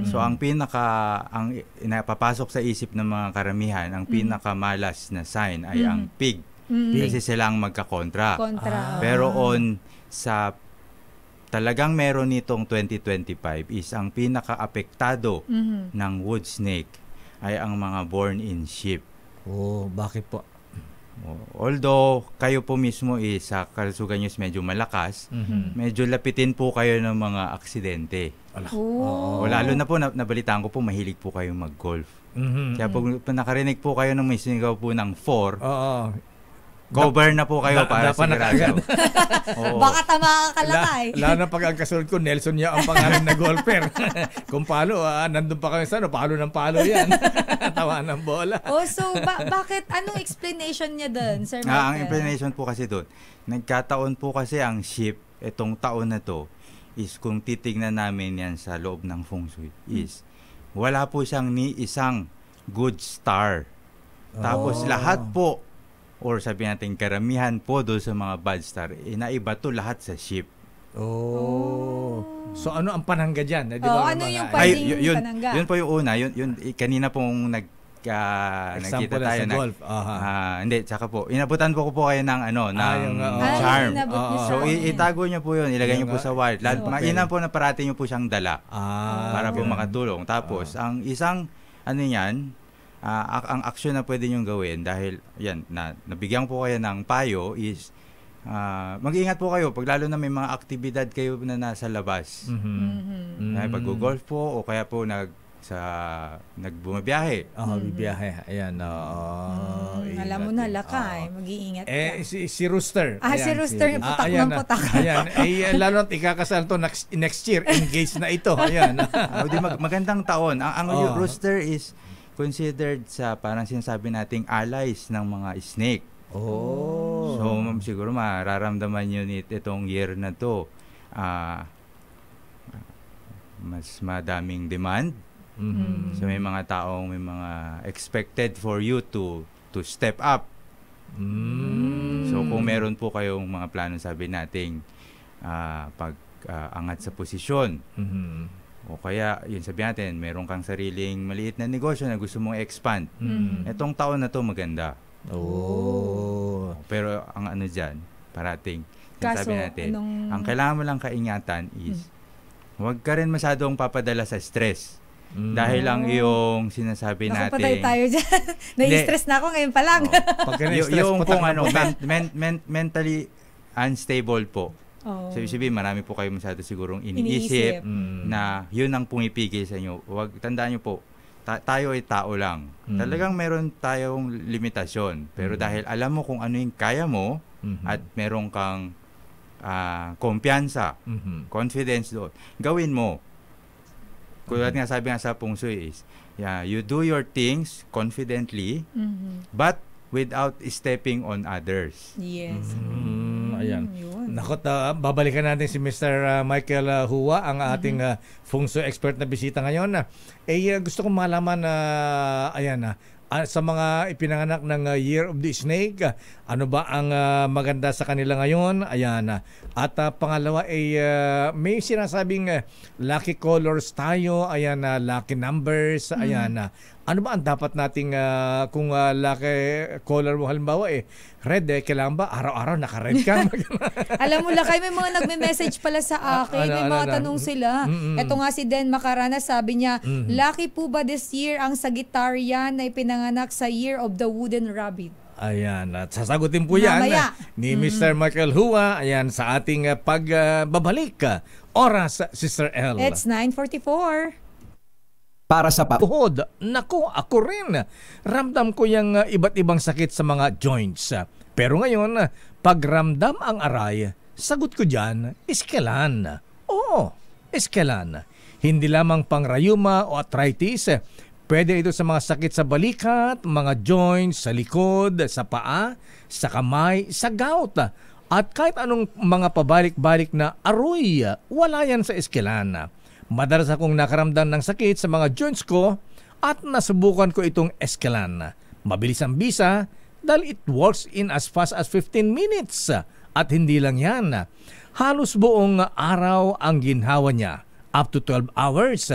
So, ang napapasok sa isip ng mga karamihan, ang pinakamalas na sign ay ang pig. Kasi silang magkakontra. Pero sa talagang meron nitong 2025 is ang pinaka-apektado ng wood snake ay ang mga born in sheep. Bakit po? Although kayo po mismo sa kalusugan nyo medyo malakas, medyo lapitin po kayo ng mga aksidente. Lalo na po, nabalitaan ko po, mahilig po kayong mag-golf. Kaya pag nakarinig po kayo ng may sinigaw po ng 4, cover na po kayo para sigurado. Baka tama ka kalakay. Lalo na pag ang kasunod ko, Nelson niya ang pangalan na golfer. Kung palo, nandun pa kami sa palo ng palo yan. Tawa ng bola. So bakit? Anong explanation niya doon, Sir Michael? Ang explanation po kasi doon, nagkataon po kasi ang sheep, itong taon na to, is kung titignan namin yan sa loob ng feng shui, is wala po siyang ni isang good star. Tapos lahat po, or sabi natin karamihan po doon sa mga bad star, naiba to lahat sa sheep. So ano ang panangga dyan? Ano yung pwedeng panangga? Yun po yung una. Yun, kanina pong Example nagkita tayo sa golf. Hindi, tsaka po, inabutan ko po kayo ng charm. So, itago nyo po yun, ilagay nyo po sa wallet. Yun po na parati nyo po siyang dala para po makatulong. Tapos, ang isang, ang aksyon na pwede nyo gawin dahil, nabigyan po kayo ng payo is, mag-ingat po kayo pag lalo na may mga aktibidad kayo na nasa labas. Pag-golf po o kaya po nagbumabiyahe. Bibiyahe. Ayan. Alam mo na, Lakay. Mag-iingat ka. Si Rooster. Si Rooster. Putak ng putak. Ayan. Lalo na't ikakasal to next year. Engaged na ito. Ayan. Magandang taon. Ang Rooster is considered sa parang sinasabi nating allies ng mga snake. So, siguro mararamdaman nyo itong year na to. Mas madaming demand. So may mga taong may mga expected for you to step up. So kung meron po kayong mga plano, sabi nating pag-angat sa posisyon, o kaya yun sabi natin meron kang sariling maliit na negosyo na gusto mong expand, etong taon na to maganda. Pero ang dyan, parating sabi natin, ang kailangan mo lang kaingatan is huwag ka rin masyadong papadala sa stress. Dahil lang yung sinasabi natin. Nakapatay tayo dyan. Nai-stress na ako ngayon pa lang. Yung pong mentally unstable po. So, sabihin, marami po kayo masyado sigurong iniisip na yun ang pumipigil sa inyo. Tandaan nyo po, tayo ay tao lang. Talagang meron tayong limitasyon. Pero dahil alam mo kung ano yung kaya mo at meron kang kumpiyansa, confidence doon, gawin mo. Kulad nga sabi nga sa Feng Shui is, you do your things confidently, but without stepping on others. Yes. Ayan. Nakot, babalikan natin si Mr. Michael Hua, ang ating Feng Shui expert na bisita ngayon. Gusto kong malaman sa mga ipinanganak ng Year of the Snake, ano ba ang maganda sa kanila ngayon? Ayan. At pangalawa ay may sinasabing lucky colors tayo, ayan, lucky numbers, ayan. Ano ba ang dapat nating kung lucky color mo halimbawa red, kailangan ba araw-araw naka-red ka? Alam mo, Lakay, may mga nagme-message pala sa akin, may mga tanong sila. Ito nga si Den Macarana, sabi niya, lucky po ba this year ang Sagittarian na ipinanganak sa Year of the Wooden Rabbit? Ayan, at sasagutin po yan ni Mr. Michael Hua, ayan, sa ating pagbabalik. Oras, Sister L. It's 9:44. Para sa pahod, naku, ako rin. Ramdam ko yung iba't ibang sakit sa mga joints. Pero ngayon, pag ramdam ang aray, sagot ko dyan, Eskelan. Oo, Eskelan. Hindi lamang pang rayuma o arthritis. Pwede ito sa mga sakit sa balikat, mga joints, sa likod, sa paa, sa kamay, sa gout. At kahit anong mga pabalik-balik na aroy, wala yan sa Eskelan. Madalas akong nakaramdam ng sakit sa mga joints ko at nasubukan ko itong Eskelan. Mabilis ang bisa dahil it works in as fast as 15 minutes. At hindi lang yan. Halos buong araw ang ginhawa niya, up to 12 hours.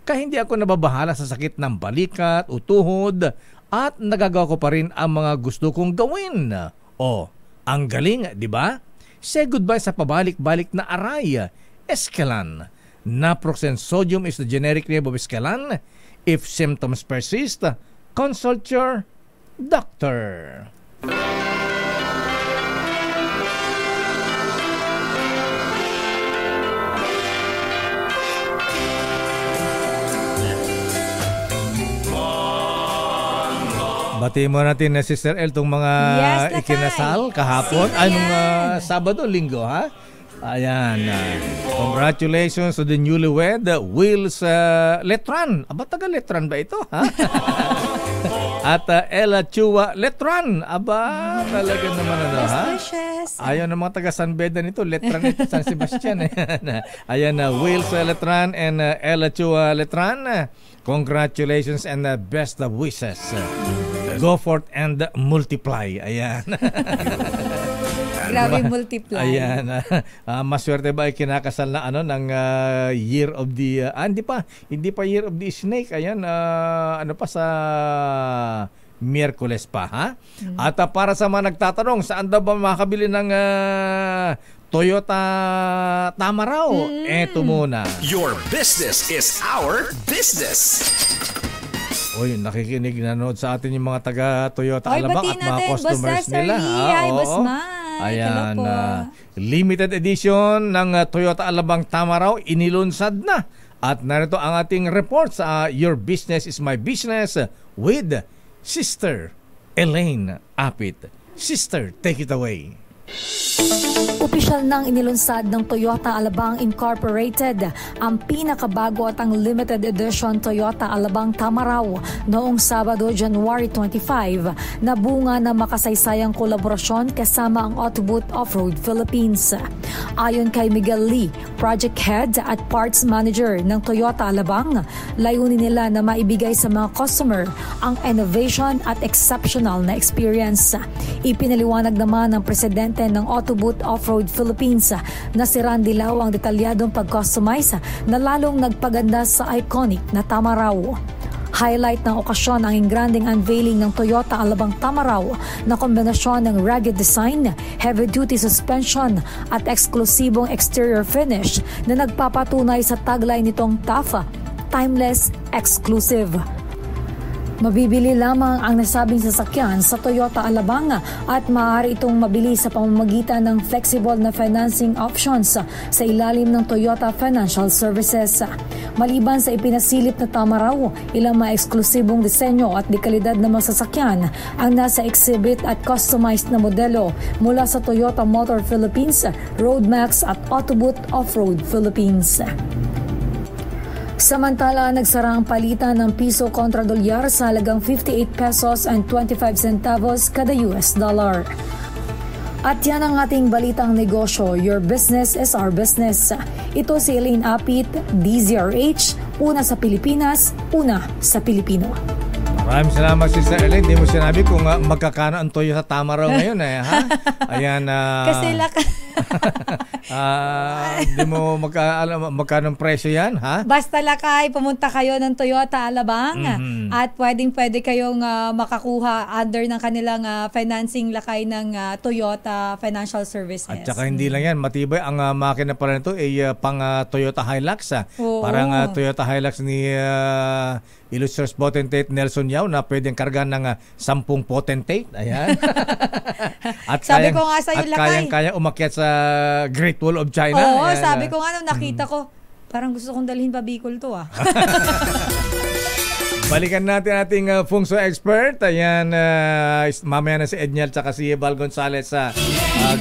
Kaya hindi ako nababahala sa sakit ng balikat o tuhod at nagagawa ko pa rin ang mga gusto kong gawin. Ang galing, di ba? Say goodbye sa pabalik-balik na aray. Eskelan. Naproxen sodium is the generic name of Eskelan. If symptoms persist, consult your doctor. Batiin mo natin na Sister L itong mga ikinasal kahapon. Anong Sabado, Linggo, ha? Ayan. Congratulations to the newlywed Wills Letran. Aba, taga Letran ba ito? Ha? At Ella Chua Letran. Aba, talaga naman ha? Ayaw ng mga taga San Beda nito. Letran ito, San Sebastian. Ayan, Wills Letran and Ella Chua Letran. Congratulations and best of wishes. Go forth and multiply. Ayan. Grabe multiply. Ayan. Maswerte ba ay kinakasal na ng year of the hindi pa year of the snake. Ayan, sa Miyerkules pa, ha? At para sa mga nagtatanong, saan daw ba makakabili ng Toyota Tamaraw? Eto muna. Your business is our business. Oy, nakikinig, nanood sa atin yung mga taga Toyota Alabang at mga customers Boss nila. Hi, Boss Mike. Ayan, limited edition ng Toyota Alabang Tamaraw inilunsad na. At narito ang ating report sa Your Business is My Business with Sister Elaine Apit. Sister, take it away. Opisyal nang inilunsad ng Toyota Alabang Incorporated ang pinakabago at ang limited edition Toyota Alabang Tamaraw noong Sabado, January 25 na bunga ng makasaysayang kolaborasyon kasama ang Autoboot Off-Road Philippines. Ayon kay Miguel Lee, Project Head at Parts Manager ng Toyota Alabang, layunin nila na maibigay sa mga customer ang innovation at exceptional na experience. Ipinaliwanag naman ng presidente ng Autoboot Off-Road Philippines na si Randy Lau ang detalyadong pag-customize na lalong nagpaganda sa iconic na Tamaraw. Highlight ng okasyon ang ingranding unveiling ng Toyota Alabang Tamaraw na kombinasyon ng rugged design, heavy-duty suspension at eksklusibong exterior finish na nagpapatunay sa tagline nitong tough, timeless, exclusive. Mabibili lamang ang nasabing sasakyan sa Toyota Alabang at maaari itong mabili sa pamamagitan ng flexible na financing options sa ilalim ng Toyota Financial Services. Maliban sa ipinasilip na Tamaraw, ilang mga eksklusibong disenyo at dekalidad na mga sasakyan ang nasa exhibit at customized na modelo mula sa Toyota Motor Philippines, Roadmax at Autoboot Off-Road Philippines. Samantala, nagsara ang palitan ng piso kontra dolyar sa halagang 58 pesos and 25 centavos kada US dollar. At yan ang ating balitang negosyo. Your business is our business. Ito si Elaine Apit, DZRH, una sa Pilipinas, una sa Pilipino. Maraming salamat, Sister Elaine. Hindi mo sinabi kung magkakano ang Toyota Tamaraw ngayon, ha? Ayan. Kasi hindi mo magkano presyo yan, ha? Basta lakay, pumunta kayo ng Toyota Alabang at pwede kayong makakuha under ng kanilang financing lakay ng Toyota Financial Services. At saka hindi lang yan, matibay ang makina pala nito ay pang Toyota Hilux. Parang Toyota Hilux ni Illustrious Potentate Nelson Yao na pwedeng kargan ng 10 potentate. Ayan. At sabi ko nga sa'yo, lakay. Kaya umakyat sa Great Wall of China. Oo, sabi ko nga nakita ko, parang gusto kong dalhin pa Bicol to Balikan natin ating Feng Shui expert. Ayan, mamaya na si Edniel tsaka si Val Gonzalez sa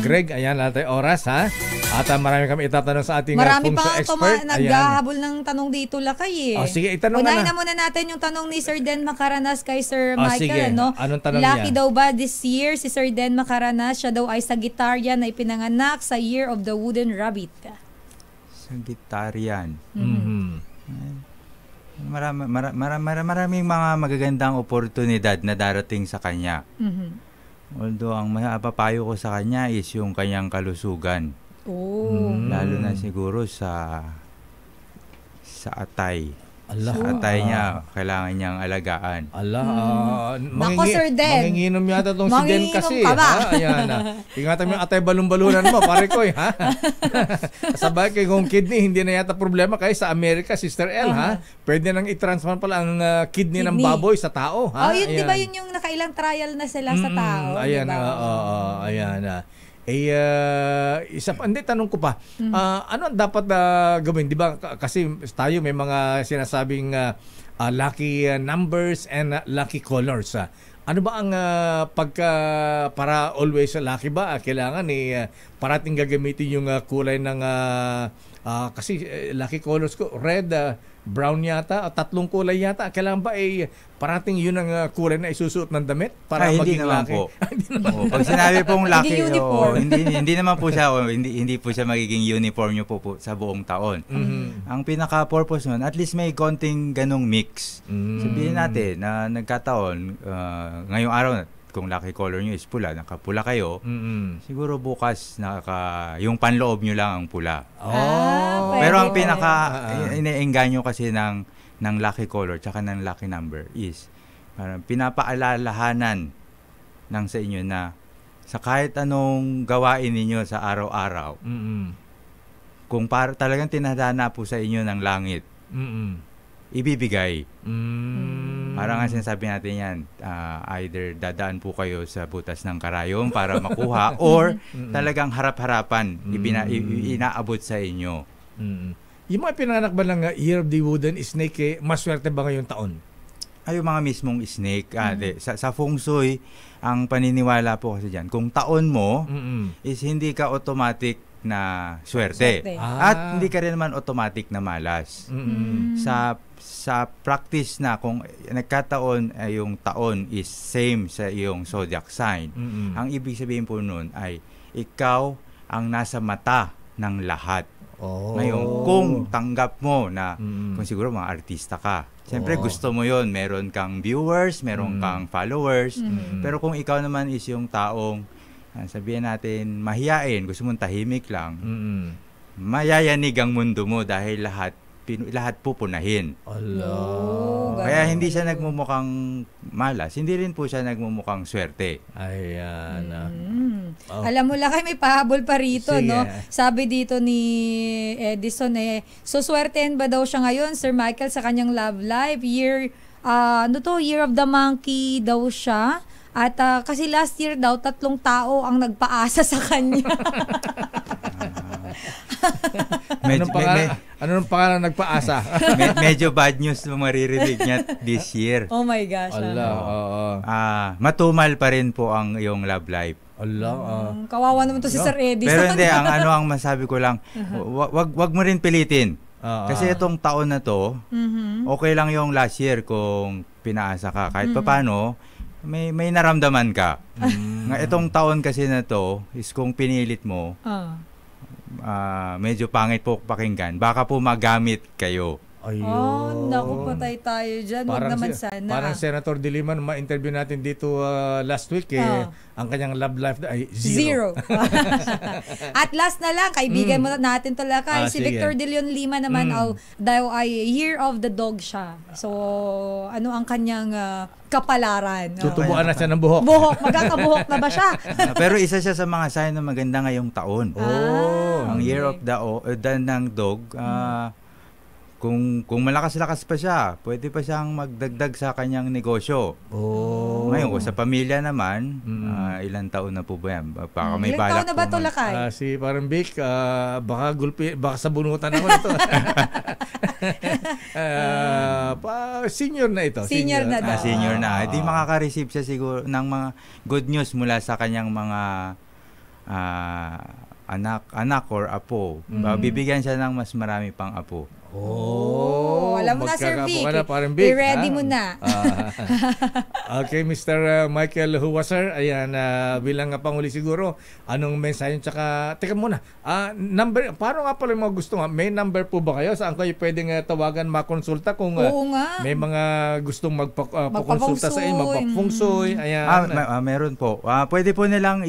Greg. Ayan, natin oras, ha? At marami kami itatanong sa ating Feng Shui expert. Naghahabol ng tanong dito, lakay sige, itanong unahin na muna natin yung tanong ni Sir Den Macaranas kay Sir Michael. Sige. Anong tanong Lucky niya? daw ba this year si Sir Den Macaranas? Siya daw ay Sagittarian na ipinanganak sa Year of the Wooden Rabbit. Sagittarian. Maraming mga magagandang oportunidad na darating sa kanya. Although ang mapapayo ko sa kanya is yung kanyang kalusugan. Lalo na siguro sa atay. Sa atay niya, kailangan niyang alagaan. Nako, Sir Den. Manginginom yata itong si Den kasi. Ayan, ingatan mo yung atay balon-balunan mo, pare ko, ha? Sabay kay kung kidney, hindi na yata problema kaya sa Amerika, Sister L, ha? Pwede nang i-transplant pala ang kidney ng baboy sa tao, ha? Yun, di ba yun yung nakailang trial na sila sa tao? Ayan, ayan. Hindi, tanong ko pa, ano dapat gawin? Di ba kasi tayo may mga sinasabing lucky numbers and lucky colors. Ano ba ang para always lucky ba? Kailangan parating gagamitin yung kulay ng kasi lucky colors ko, red, brown yata, 3 kulay yata. Kailangan ba parating yun ang kulay na isusuot ng damit para maging lucky? Pag sinabi pong lucky, hindi naman po siya, hindi po siya magiging uniform nyo po sa buong taon. Ang pinaka-purpose nun, at least may konting ganong mix. Sabihin natin na nagkataon, ngayong araw, kung lucky color nyo is pula, nakapula kayo, siguro bukas yung panloob nyo lang ang pula. Pero ang ine-engganyo kasi ng lucky color tsaka ng lucky number is parang pinapaalalahanan ng sa inyo na sa kahit anong gawain ninyo sa araw-araw, kung talagang tinadhana po sa inyo ng langit, ibibigay. Parang nga sinasabi natin yan, either dadaan po kayo sa butas ng karayom para makuha or talagang harap-harapan inaabot sa inyo. Yung mga pinanganak ba ng Year of the Wooden Snake, maswerte ba ngayong taon? Ay, yung mga mismong snake. Sa feng shui, ang paniniwala po kasi dyan, kung taon mo is hindi ka automatic na swerte. At hindi ka rin naman automatic na malas. Sa practice na kung nagkataon ay yung taon is same sa iyong zodiac sign, ang ibig sabihin po nun ay ikaw ang nasa mata ng lahat. Ngayon, kung tanggap mo na kung siguro mga artista ka, siyempre gusto mo yon, meron kang viewers, meron kang followers, pero kung ikaw naman is yung taong sabihin natin mahiyain, gusto mong tahimik lang, mayayanig ang mundo mo dahil lahat pupunahin. Kaya hindi siya nagmumukhang malas, hindi rin po siya nagmumukhang swerte. Ayan. Alam mo lang, may pahabol pa rito, Sige. no? Sabi dito ni Edison, suswertein ba daw siya ngayon, Sir Michael, sa kanyang love life? Year of the Monkey daw siya. At kasi last year daw, 3 tao ang nagpaasa sa kanya. Anong pangalan nagpaasa? Medyo bad news na maririnig niya this year. Oh my gosh. Matumal pa rin po ang iyong love life. Kawawa naman to si Sir Edison. Pero hindi, ang masabi ko lang, wag mo rin pilitin. Kasi itong taon na to, okay lang yung last year kung pinaasa ka. Kahit paano, may naramdaman ka. Itong taon kasi na to, is kung pinilit mo, medyo pangit po pakinggan, baka po magamit kayo. Naku, patay tayo dyan. Huwag naman sana. Parang Senator De Lima, ma-interview natin dito last week, ang kanyang love life ay zero. At last na lang, kaibigan mo natin to lakay. Si Victor De Leon Lima naman daw ay Year of the Dog siya. So, ano ang kanyang kapalaran? Tutubuan na siya ng buhok. Magkakabuhok na ba siya? Pero isa siya sa mga sign na maganda ngayong taon. Ang Year of the ng Dog, kung malakas-lakas pa siya, pwede pa siyang magdagdag sa kanyang negosyo. Ngayon, sa pamilya naman, ilang taon na po ba yan? Baka may ilang taon na ba ito, lakay? Si parang Vic, baka sabunutan ako nito. Senior na ito. Senior na daw. Senior na. Hindi makaka-receive siya siguro ng mga good news mula sa kanyang mga anak or apo. Bibigyan siya ng mas marami pang apo. Alam mo na, Sir Vic. I-ready mo na. Okay, Mr. Michael Huwaser, ayan, bilang panguli siguro, anong mensahe? Tsaka, teka muna, number, paano nga pala yung mga gusto nga? May number po ba kayo? Saan kayo pwedeng tawagan, makonsulta kung may mga gustong magpakonsulta sa inyo, magpapungsoy, ayan. Meron po. Pwede po nilang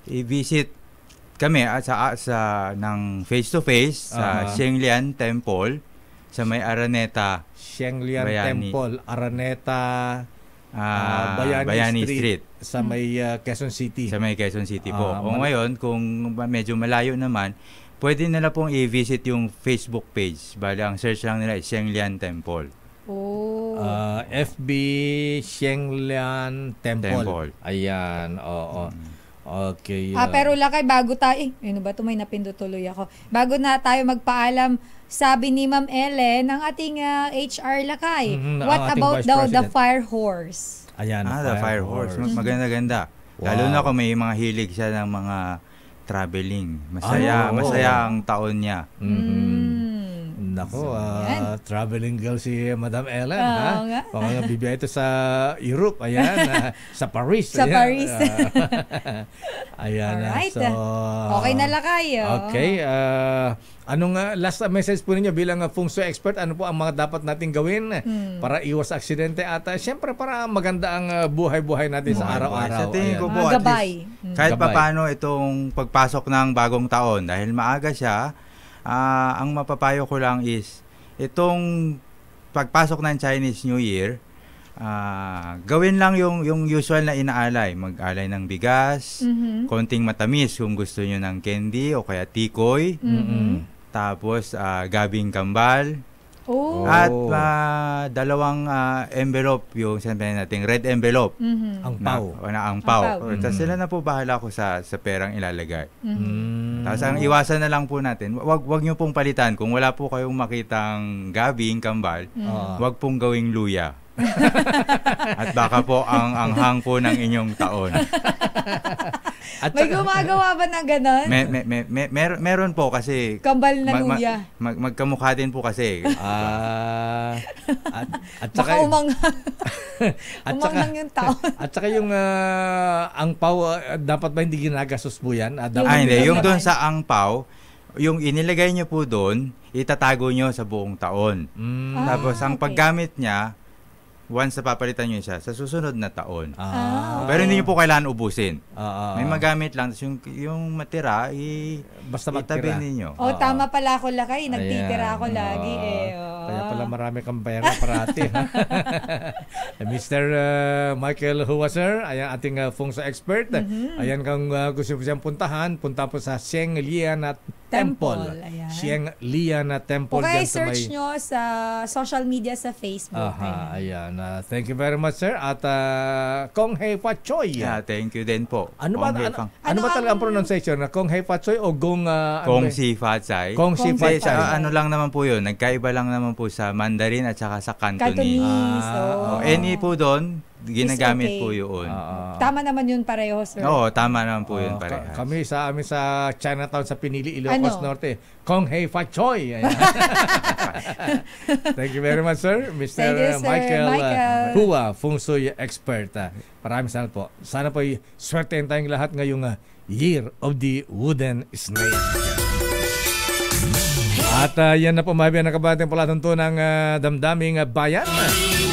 i-visit kami ng face-to-face sa Xianglian Temple sa may Araneta. Xianglian Temple, Araneta, Bayani Street. Sa may Quezon City. Sa may Quezon City po. Ngayon, kung medyo malayo naman, pwede nila pong i-visit yung Facebook page. Bali, ang search lang nila is Xianglian Temple. FB Xianglian Temple. Ayan, Okay. Pero lakay, bago tayo, ano ba ito, may napindot tuloy ako. Bago na tayo magpaalam, sabi ni Ma'am Ellen, ng ating HR lakay, what about daw the fire horse? Ayan, the fire horse. Maganda-ganda. Lalo na kung may mga hilig siya ng mga traveling. Masaya ang taon niya. Nako, traveling girl si Madam Ellen. Oo nga. Baka bibiyay ito sa Europe. Ayan, sa Paris. Sa Paris. Ayan. Alright. So, Okay na lakay. Okay. Anong last message po ninyo bilang feng shui expert? Ano po ang mga dapat natin gawin para iwas aksidente at syempre para maganda ang buhay-buhay natin sa araw-araw? Sa tingin ko po, at least, kahit papaano itong pagpasok ng bagong taon, dahil maaga siya, ang mapapayo ko lang is itong pagpasok ng Chinese New Year, gawin lang yung usual na inaalay. Mag-alay ng bigas, konting matamis kung gusto nyo ng candy o kaya tikoy. Tapos, gabing kambal. At dalawang envelope, yung sabihin natin, red envelope. Ang pau. Ang pau. Tapos sila na po bahala ko sa perang ilalagay. Tapos ang iwasan na lang po natin, wag nyo pong palitan. Kung wala po kayong makitang gabing kambal, wag pong gawing luya. At baka po ang anghang po ng inyong taon. May gumagawa ba ng ganon? Meron po kasi kambal na luya. Magkamukha din po kasi. Baka umanghang yung taon. At saka yung angpaw, dapat ba hindi ginagastos po yan? Hindi. Yung doon sa angpaw, yung inilagay nyo po doon, itatago nyo sa buong taon. Tapos ang paggamit niya, once na papalitan nyo siya, sa susunod na taon. Pero hindi nyo po kailangan ubusin. May magamit lang. Yung matira, basta itabi ninyo. Tama pala ako lakay. Nagtitira ako lagi. Kaya pala marami kang pera parati. Mr. Michael Huwaser, ayan ating feng shui expert. Ayan kung gusto mo siyang puntahan, punta po sa Xiang Lian Temple. Xiang Lian Temple. Okay, search nyo sa social media sa Facebook. Ayan. Thank you very much, sir. At Kong Hei Fa Choi. Thank you din po. Ano ba talaga ang pronunciation? Kong Hei Fa Choi o Gong Kong Si Fa Chai? Kong Si Fa Chai. Ano lang naman po yun. Nagkaiba lang naman po sa Mandarin at saka sa Cantonese. Any po doon, ginagamit po yun. Tama naman yun pareho, sir. Oo, tama naman po yun pareho. Kami sa Chinatown sa Pinili, Ilocos Norte. Kong Hei Fa Choi. Thank you very much, sir. Mr. Michael Hua, feng shui expert. Maraming salamat po. Sana po swertein tayong lahat ngayong Year of the Wooden Snake. At yan na po mabiyan ng kabating palatuntunang damdaming bayan.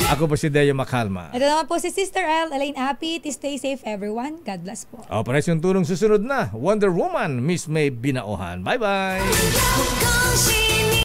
Ako po si Deo Makalma. Ito naman po si Sister El, Elaine Apit. Stay safe everyone. God bless po. Operasyon Tulong susunod na. Wonder Woman, Miss May Binaohan. Bye-bye!